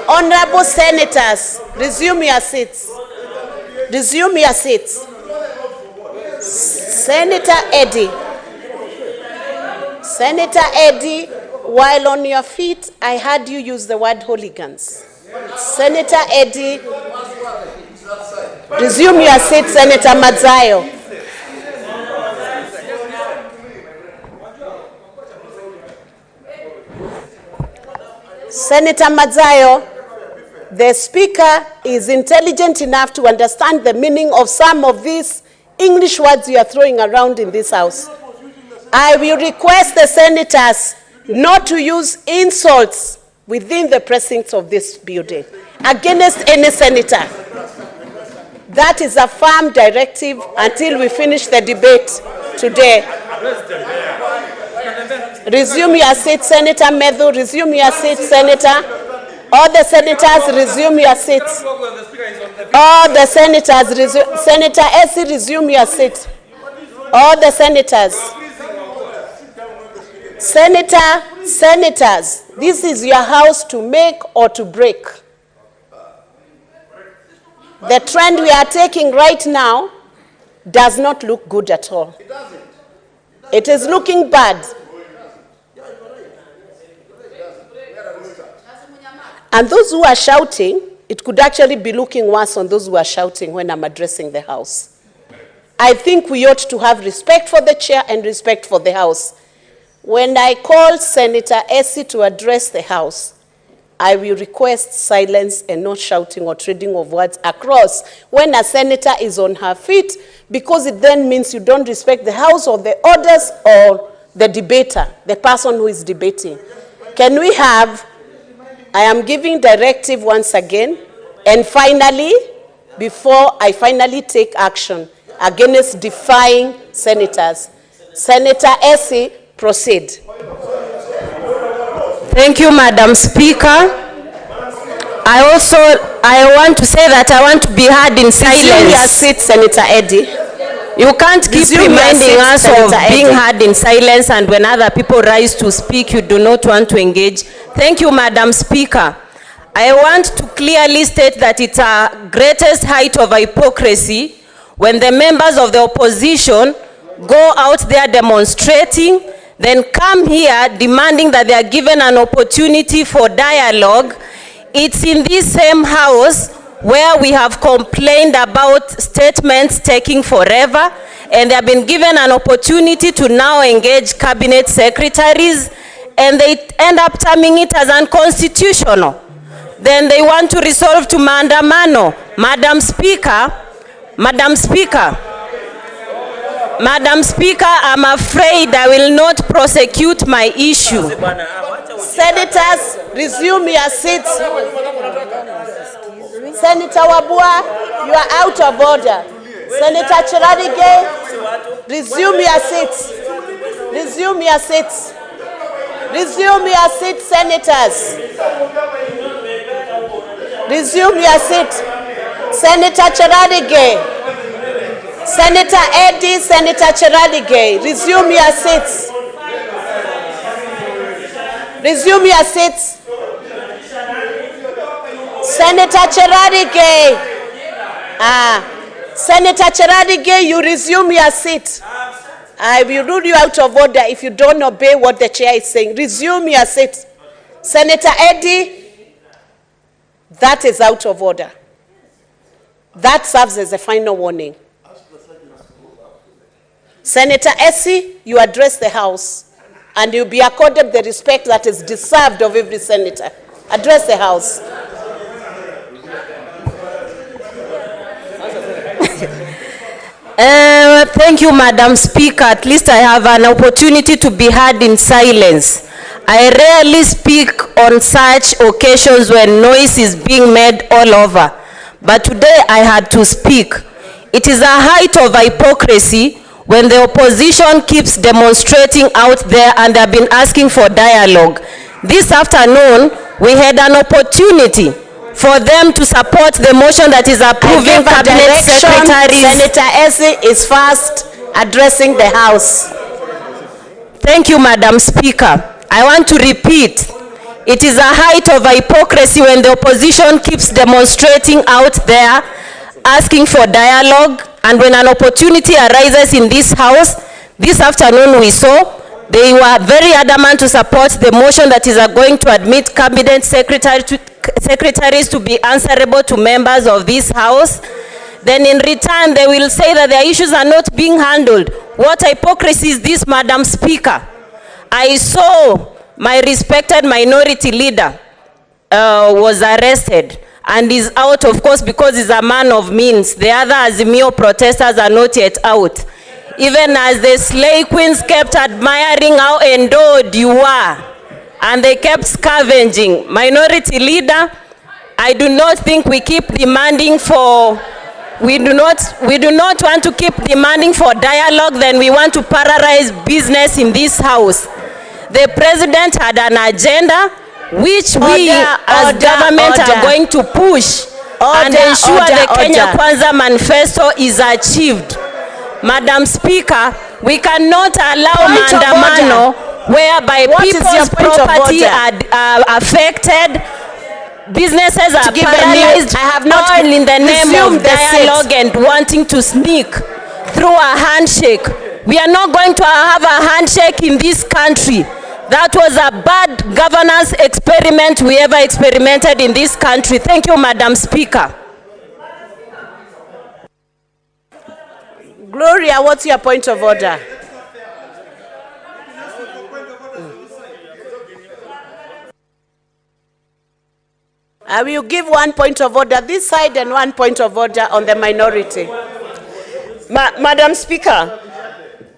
Honorable senators, resume your seats. Resume your seats. Senator Eddie. Senator Eddie, while on your feet, I heard you use the word hooligans. Senator Eddie, resume your seat, Senator Mazayo. Senator Mazayo, the Speaker is intelligent enough to understand the meaning of some of these English words you are throwing around in this house. I will request the senators not to use insults within the precincts of this building against any senator. That is a firm directive until we finish the debate today. Resume your seat, Senator Medhu. Resume your seat, Senator. All the senators, resume your seats. All the senators, resume. Senator Essie, resume your seat. All the senators. Senators, this is your house to make or to break. The trend we are taking right now does not look good at all. It doesn't. It is looking bad. And those who are shouting, it could actually be looking worse on those who are shouting when I'm addressing the House. I think we ought to have respect for the chair and respect for the House. When I call Senator Essie to address the House, I will request silence and not shouting or trading of words across when a senator is on her feet, because it then means you don't respect the House or the orders or the debater, the person who is debating. Can we have, I am giving directive once again, and finally, before I finally take action against defying senators, Senator Essie, proceed. Thank you, Madam Speaker. I want to say that I want to be heard in silence. Resume your seat, Senator Eddie. You can't keep reminding us of being heard in silence, and when other people rise to speak, you do not want to engage. Thank you, Madam Speaker. I want to clearly state that it's a greatest height of hypocrisy when the members of the opposition go out there demonstrating, then come here demanding that they are given an opportunity for dialogue. It's in this same House where we have complained about statements taking forever, and they have been given an opportunity to now engage cabinet secretaries, and they end up terming it as unconstitutional. Then they want to resolve to maandamano. Madam Speaker, I'm afraid I will not prosecute my issue. Senators, resume your seats. Senator Wabua, you are out of order. Senator Chiradige, resume your seats. Resume your seats. Resume your seats, senators. Resume your seat. Senator Chiradige. Senator Eddie, Senator Chiradige, resume your seats. Resume your seats. Senator Chiradige. Senator Chiradige, you resume your seat. I will rule you out of order if you don't obey what the chair is saying. Resume your seat. Senator Eddie, that is out of order. That serves as a final warning. Senator Essie, you address the House, and you'll be accorded the respect that is deserved of every senator. Address the House. Thank you, Madam Speaker. At least I have an opportunity to be heard in silence. I rarely speak on such occasions when noise is being made all over, but today I had to speak. It is a height of hypocrisy when the opposition keeps demonstrating out there and have been asking for dialogue. This afternoon, we had an opportunity for them to support the motion that is approving cabinet secretaries. Senator Essie is first addressing the House. Thank you, Madam Speaker. I want to repeat, it is a height of hypocrisy when the opposition keeps demonstrating out there, asking for dialogue, and when an opportunity arises in this House, this afternoon we saw, they were very adamant to support the motion that is going to admit cabinet secretaries to be answerable to members of this House. Then in return, they will say that their issues are not being handled. What hypocrisy is this, Madam Speaker? I saw my respected minority leader was arrested and is out, of course, because he's a man of means. The other Azimio protesters are not yet out. Even as the slay queens kept admiring how endowed you were, and they kept scavenging. Minority leader, I do not think we keep demanding for, we do not want to keep demanding for dialogue, then we want to paralyze business in this House. The president had an agenda which we as government are going to push and ensure the Kenya Kwanza manifesto is achieved. Madam Speaker, we cannot allow maandamano whereby people's property are affected Businesses are give a paralyzed. minute. I have not all in the name resumed of the dialogue and wanting to sneak through a handshake. We are not going to have a handshake in this country. That was a bad governance experiment we ever experimented in this country. Thank you, Madam Speaker. Gloria, what's your point of order? I will give 1 point of order this side and 1 point of order on the minority. Madam Speaker,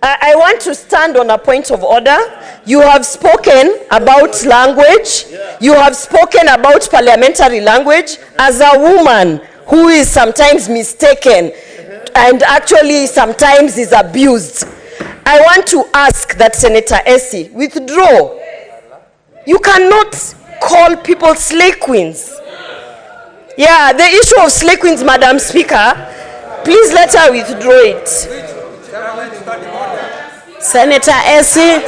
I want to stand on a point of order. You have spoken about language. You have spoken about parliamentary language. As a woman who is sometimes mistaken and actually sometimes is abused, I want to ask that Senator Essie withdraw. You cannot call people slay queens. Yeah, the issue of slay queens, Madam Speaker, please let her withdraw it. Senator Essie,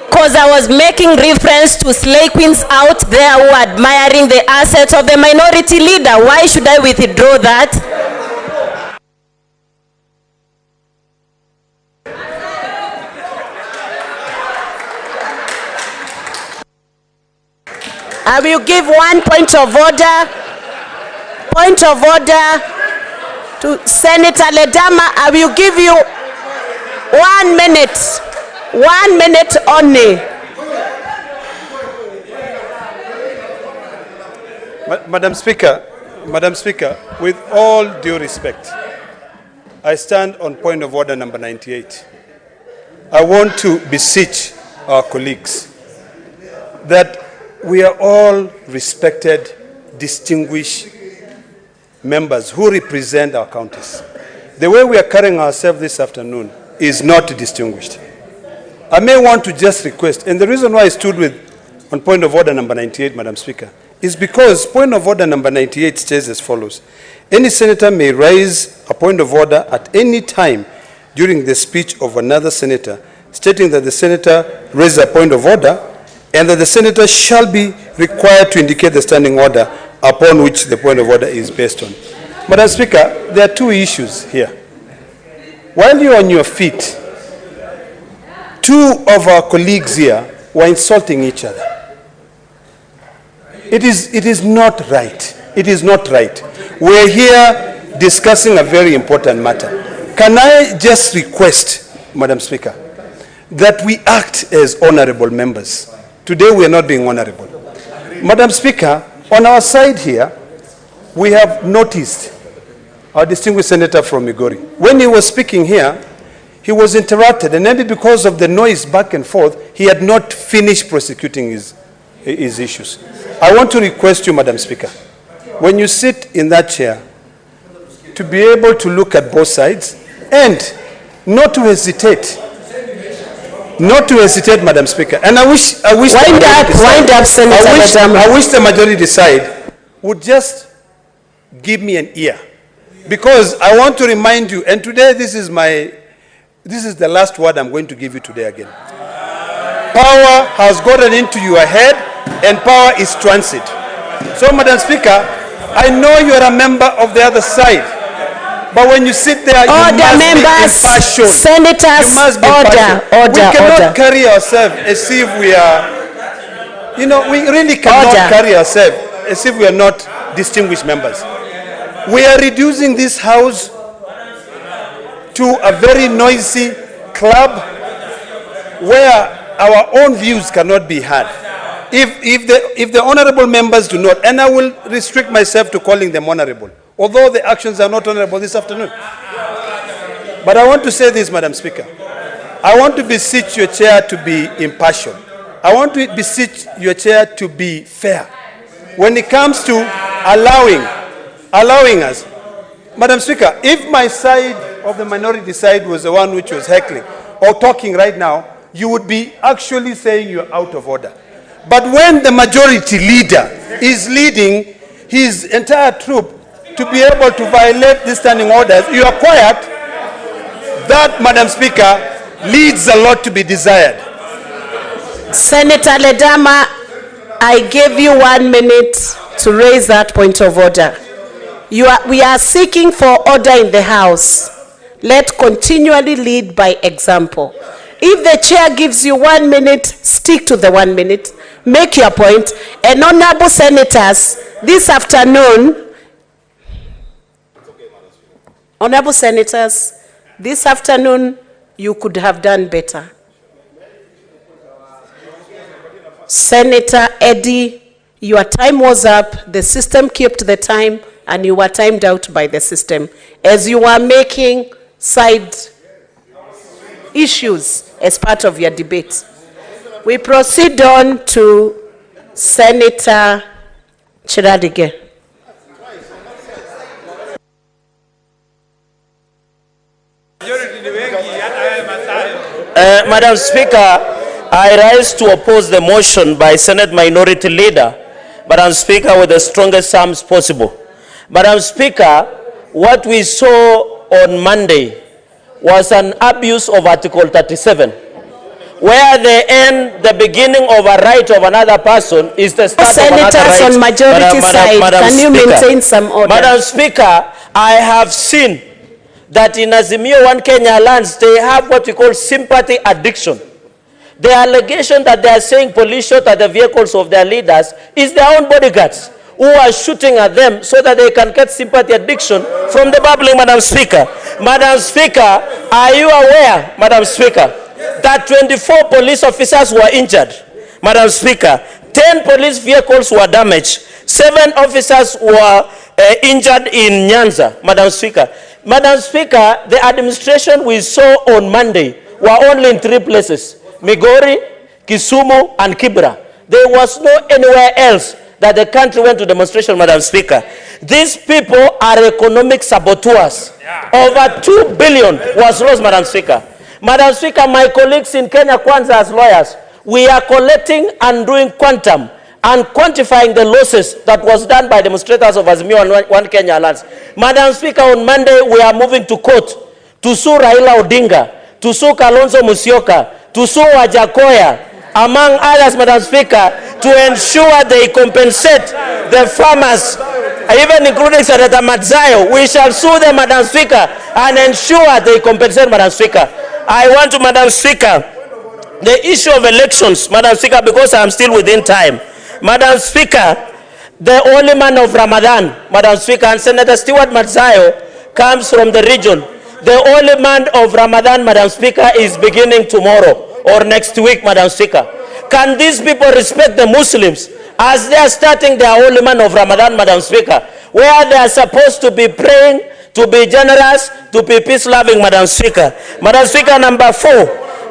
because I was making reference to slay queens out there who are admiring the assets of the minority leader. Why should I withdraw that? I will give 1 point of order. Point of order to Senator Ledama. I will give you 1 minute. 1 minute only. Madam Speaker, with all due respect, I stand on point of order number 98. I want to beseech our colleagues that we are all respected, distinguished members who represent our counties. The way we are carrying ourselves this afternoon is not distinguished. I may want to just request, and the reason why I stood on point of order number 98, Madam Speaker, is because point of order number 98 states as follows. Any senator may raise a point of order at any time during the speech of another senator, stating that the senator raised a point of order and that the senator shall be required to indicate the standing order upon which the point of order is based on. Madam Speaker, there are 2 issues here. While you're on your feet, 2 of our colleagues here were insulting each other. It is not right. It is not right. We're here discussing a very important matter. Can I just request, Madam Speaker, that we act as honorable members? Today we are not being honorable. Madam Speaker, on our side here, we have noticed our distinguished senator from Migori. When he was speaking here, he was interrupted, and maybe because of the noise back and forth, he had not finished prosecuting his issues. I want to request you, Madam Speaker, when you sit in that chair, to be able to look at both sides and not to hesitate. Not to hesitate, Madam Speaker. And I wish wind up, Senator. I wish the majority side would just give me an ear, because I want to remind you, and today this is the last word I'm going to give you today again. Power has gotten into your head, and power is transit. So, Madam Speaker, I know you are a member of the other side, but when you sit there, you must be impartial. Senators, you must be order. We cannot carry ourselves as if we are, we really cannot carry ourselves as if we are not distinguished members. We are reducing this house to a very noisy club where our own views cannot be heard. If the honorable members do not, and I will restrict myself to calling them honorable, although the actions are not honorable this afternoon. But I want to say this, Madam Speaker. I want to beseech your chair to be impartial. I want to beseech your chair to be fair. When it comes to allowing us, Madam Speaker, if my side of the minority side was the one which was heckling or talking right now, you would be actually saying you're out of order. But when the majority leader is leading his entire troop to be able to violate these standing orders, you are quiet. That, Madam Speaker, leads a lot to be desired. Senator Ledama, I gave you 1 minute to raise that point of order. We are seeking for order in the House. Let continually lead by example. If the chair gives you 1 minute, stick to the 1 minute. Make your point. And honorable senators, this afternoon, honorable senators, this afternoon, you could have done better. Senator Eddie, your time was up, the system kept the time, and you were timed out by the system, as you were making side issues as part of your debate. We proceed on to Senator Chiradige. Madam Speaker, I rise to oppose the motion by Senate Minority Leader, Madam Speaker, with the strongest terms possible. Madam Speaker, what we saw on Monday was an abuse of Article 37, where they end the beginning of a right of another person is the start of another right. Senators on majority side, can you maintain some order? Madam Speaker, I have seen that in Azimio One Kenya lands, they have what we call sympathy addiction. The allegation that they are saying police shot at the vehicles of their leaders is their own bodyguards who are shooting at them so that they can get sympathy addiction from the public, Madam Speaker. Madam Speaker, are you aware, Madam Speaker, that 24 police officers were injured? Madam Speaker, 10 police vehicles were damaged. 7 officers were injured in Nyanza, Madam Speaker. Madam Speaker, the administration we saw on Monday were only in 3 places: Migori, Kisumu, and Kibra. There was no anywhere else that the country went to demonstration, Madam Speaker. These people are economic saboteurs. Over 2 billion was lost, Madam Speaker. Madam Speaker, my colleagues in Kenya Kwanza as lawyers, we are collecting and doing quantum and quantifying the losses that was done by demonstrators of Azimio and One Kenya lands. Madam Speaker, on Monday we are moving to court to sue Raila Odinga, to sue Kalonzo Musyoka, to sue Wajakoya, among others, Madam Speaker, to ensure they compensate the farmers, even including Senator Matzayo. We shall sue them, Madam Speaker, and ensure they compensate, Madam Speaker. I want to, Madam Speaker, the issue of elections, Madam Speaker, because I am still within time. Madam Speaker, the holy man of Ramadan, Madam Speaker, and Senator Stewart Matzayo comes from the region. The holy month of Ramadan, Madam Speaker, is beginning tomorrow or next week, Madam Speaker. Can these people respect the Muslims as they are starting their holy month of Ramadan, Madam Speaker, where they are supposed to be praying, to be generous, to be peace-loving, Madam Speaker? Madam Speaker, number 4,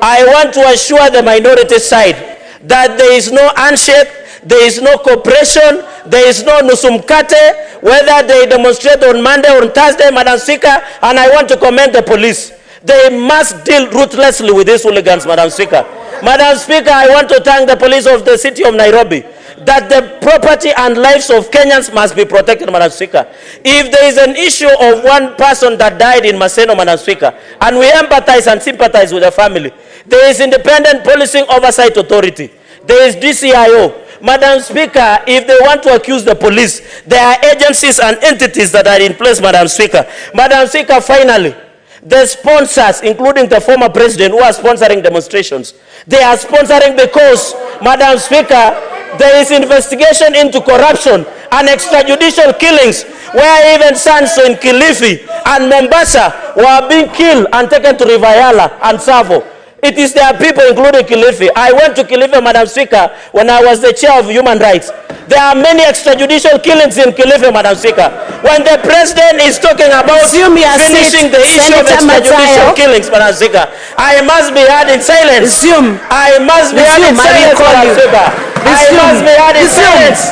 I want to assure the minority side that there is no handshake, there is no cooperation, there is no nusumkate, whether they demonstrate on Monday or on Thursday, Madam Speaker, and I want to commend the police. They must deal ruthlessly with these hooligans, Madam Speaker. Madam Speaker, I want to thank the police of the city of Nairobi that the property and lives of Kenyans must be protected, Madam Speaker. If there is an issue of one person that died in Maseno, Madam Speaker, and we empathize and sympathize with the family, there is Independent Policing Oversight Authority. There is DCIO. Madam Speaker, if they want to accuse the police, there are agencies and entities that are in place, Madam Speaker. Madam Speaker, finally, the sponsors, including the former president who are sponsoring demonstrations, they are sponsoring because, Madam Speaker, there is investigation into corruption and extrajudicial killings, where even sons in Kilifi and Mombasa were being killed and taken to Rivayala and Savo. It is their people, including Kilifi. I went to Kilifi, Madam Speaker, when I was the chair of human rights. There are many extrajudicial killings in Kilifi, Madam Speaker. When the president is talking about finishing the issue of extrajudicial killings, Madam Speaker, I must be heard in silence. I must be heard in silence, Madam Speaker. I must be heard in silence.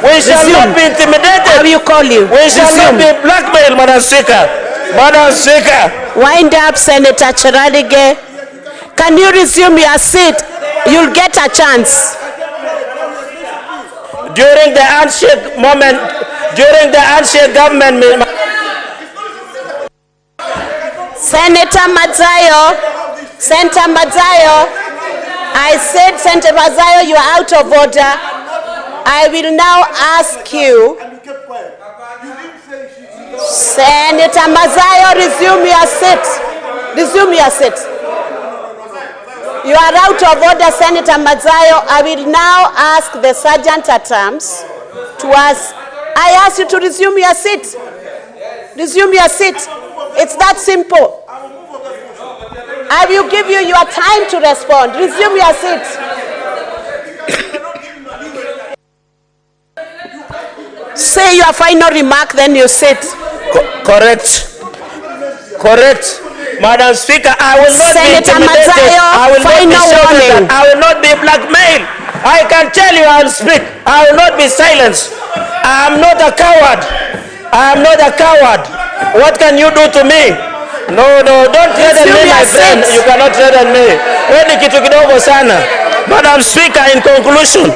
We shall not be intimidated. We shall not be blackmailed, Madam Speaker. Madam Speaker. Wind up, Senator Chiradige. Can you resume your seat? You'll get a chance. During the handshake moment, during the handshake government... Senator Matzayo, I said, Senator Matzayo, you are out of order. I will now ask you, Senator Mazayo, resume your seat. Resume your seat. You are out of order, Senator Mazayo. I will now ask the Sergeant at Arms to ask. I ask you to resume your seat. Resume your seat. It's that simple. I will give you your time to respond. Resume your seat. Say your final remark, then you sit. Correct. Correct. Madam Speaker, I will not Senator be intimidated. Mazayo, I will not be shouted at. I will not be blackmailed. I can tell you I will speak. I will not be silenced. I am not a coward. I am not a coward. What can you do to me? No, don't threaten me, my friend. You cannot threaten me. Wewe ni kitu kidogo sana. Madam Speaker, in conclusion.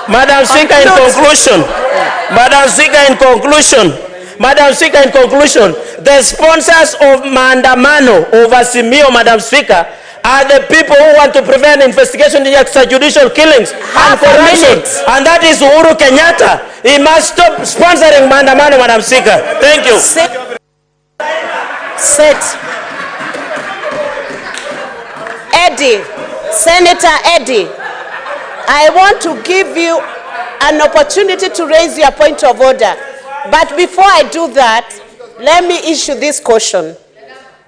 Madam Speaker, in conclusion. Madam Speaker, in conclusion. Madam Speaker, in conclusion, the sponsors of Maandamano over Simio, Madam Speaker, are the people who want to prevent investigation in extrajudicial killings and corruption. And that is Uhuru Kenyatta. He must stop sponsoring Maandamano, Madam Speaker. Thank you. Sit. Eddie, Senator Eddie, I want to give you an opportunity to raise your point of order. But before I do that, let me issue this caution.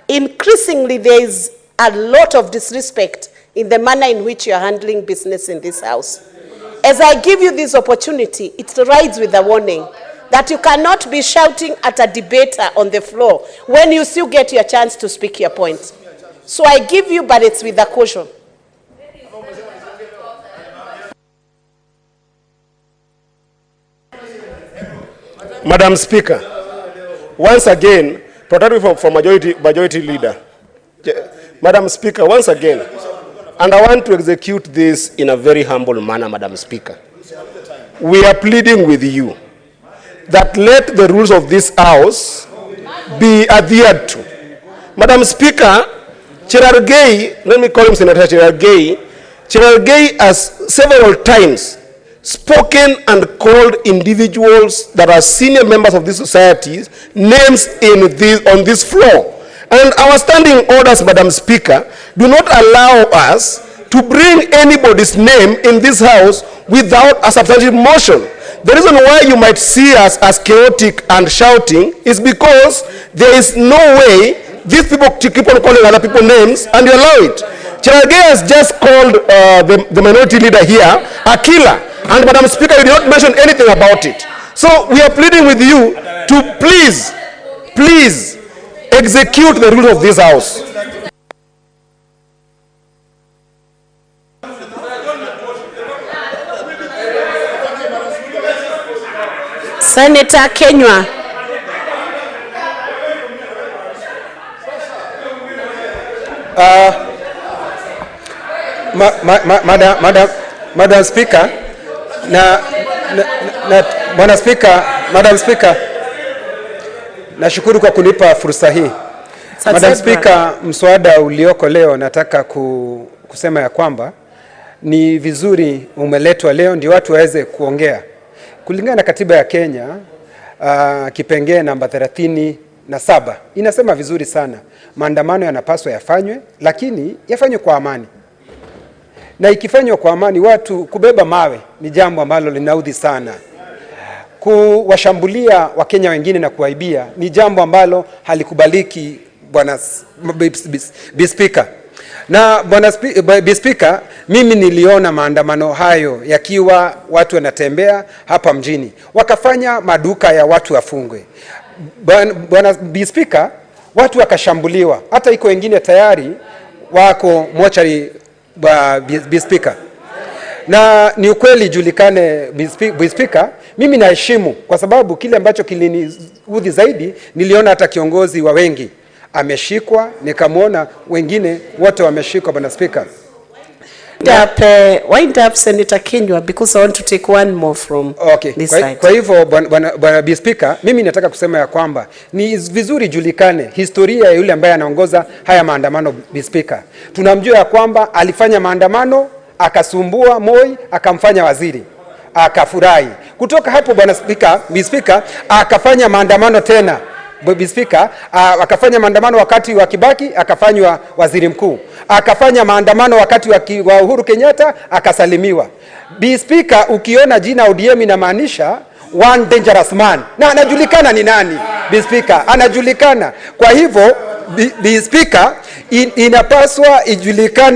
Increasingly, there is a lot of disrespect in the manner in which you are handling business in this House. As I give you this opportunity, it rides with a warning that you cannot be shouting at a debater on the floor when you still get your chance to speak your point. So I give you, but it's with a caution. Madam Speaker, once again, protecting for majority leader. Madam Speaker, once again, and I want to execute this in a very humble manner, Madam Speaker. We are pleading with you that let the rules of this House be adhered to. Madam Speaker, Cherargei, let me call him Senator Cherargei has several times spoken and called individuals that are senior members of this society names on this floor. And our standing orders, Madam Speaker, do not allow us to bring anybody's name in this House without a substantive motion. The reason why you might see us as chaotic and shouting is because there is no way these people to keep on calling other people names and you allow it. Cherargei has just called the minority leader here a killer. And Madam Speaker, you did not mention anything about it. So we are pleading with you to please execute the rules of this House. Senator Kenywa. Madam Speaker, Madam Speaker, nashukuru kwa kunipa fursa hii. Madam Speaker, mswada ulioko leo nataka kusema ya kwamba ni vizuri umeletwa leo ndio watu waweze kuongea. Kulingana na katiba ya Kenya, kipengee namba 37 inasema vizuri sana, maandamano yanapaswa yafanywe, lakini yafanywe kwa amani. Na ikifanywa kwa amani, watu kubeba mawe ni jambo ambalo linaudhi sana. Kuwashambulia Wakenya wengine na kuwaibia ni jambo ambalo halikubaliki, Bwana Speaker. Na Bwana Speaker, mimi niliona maandamano hayo yakiwa watu wanatembea hapa mjini, wakafanya maduka ya watu wafungwe. Bwana Speaker, watu wakashambuliwa, hata iko wengine tayari wako mochari, Speaker. Na ni ukweli julikane, Speaker, mimi naheshimu kwa sababu kile ambacho kiliniudhi zaidi, niliona hata kiongozi wa wengi ameshikwa, nikamwona wengine wote wameshikwa, Bwana Speaker. Wind up Senator Kenywa, because I want to take one more from this side. Kwa hivyo Bwana Speaker, mimi nataka kusema ya kwamba ni vizuri julikane historia ya yule ambaye anaongoza haya maandamano, Speaker. Tunamjua ya kwamba alifanya maandamano, akasumbua Moi, akamfanya waziri. akafurahi. Kutoka hapo bwana Spika, akafanya maandamano tena. Spika akafanya maandamano wakati wa Kibaki, akafanywa waziri mkuu. Akafanya maandamano wakati wa Uhuru Kenyatta, akasalimiwa. Spika, ukiona jina ODM inamaanisha one dangerous man, na anajulikana ni nani. Spika anajulikana. Kwa hivyo Spika, inapaswa ijulikane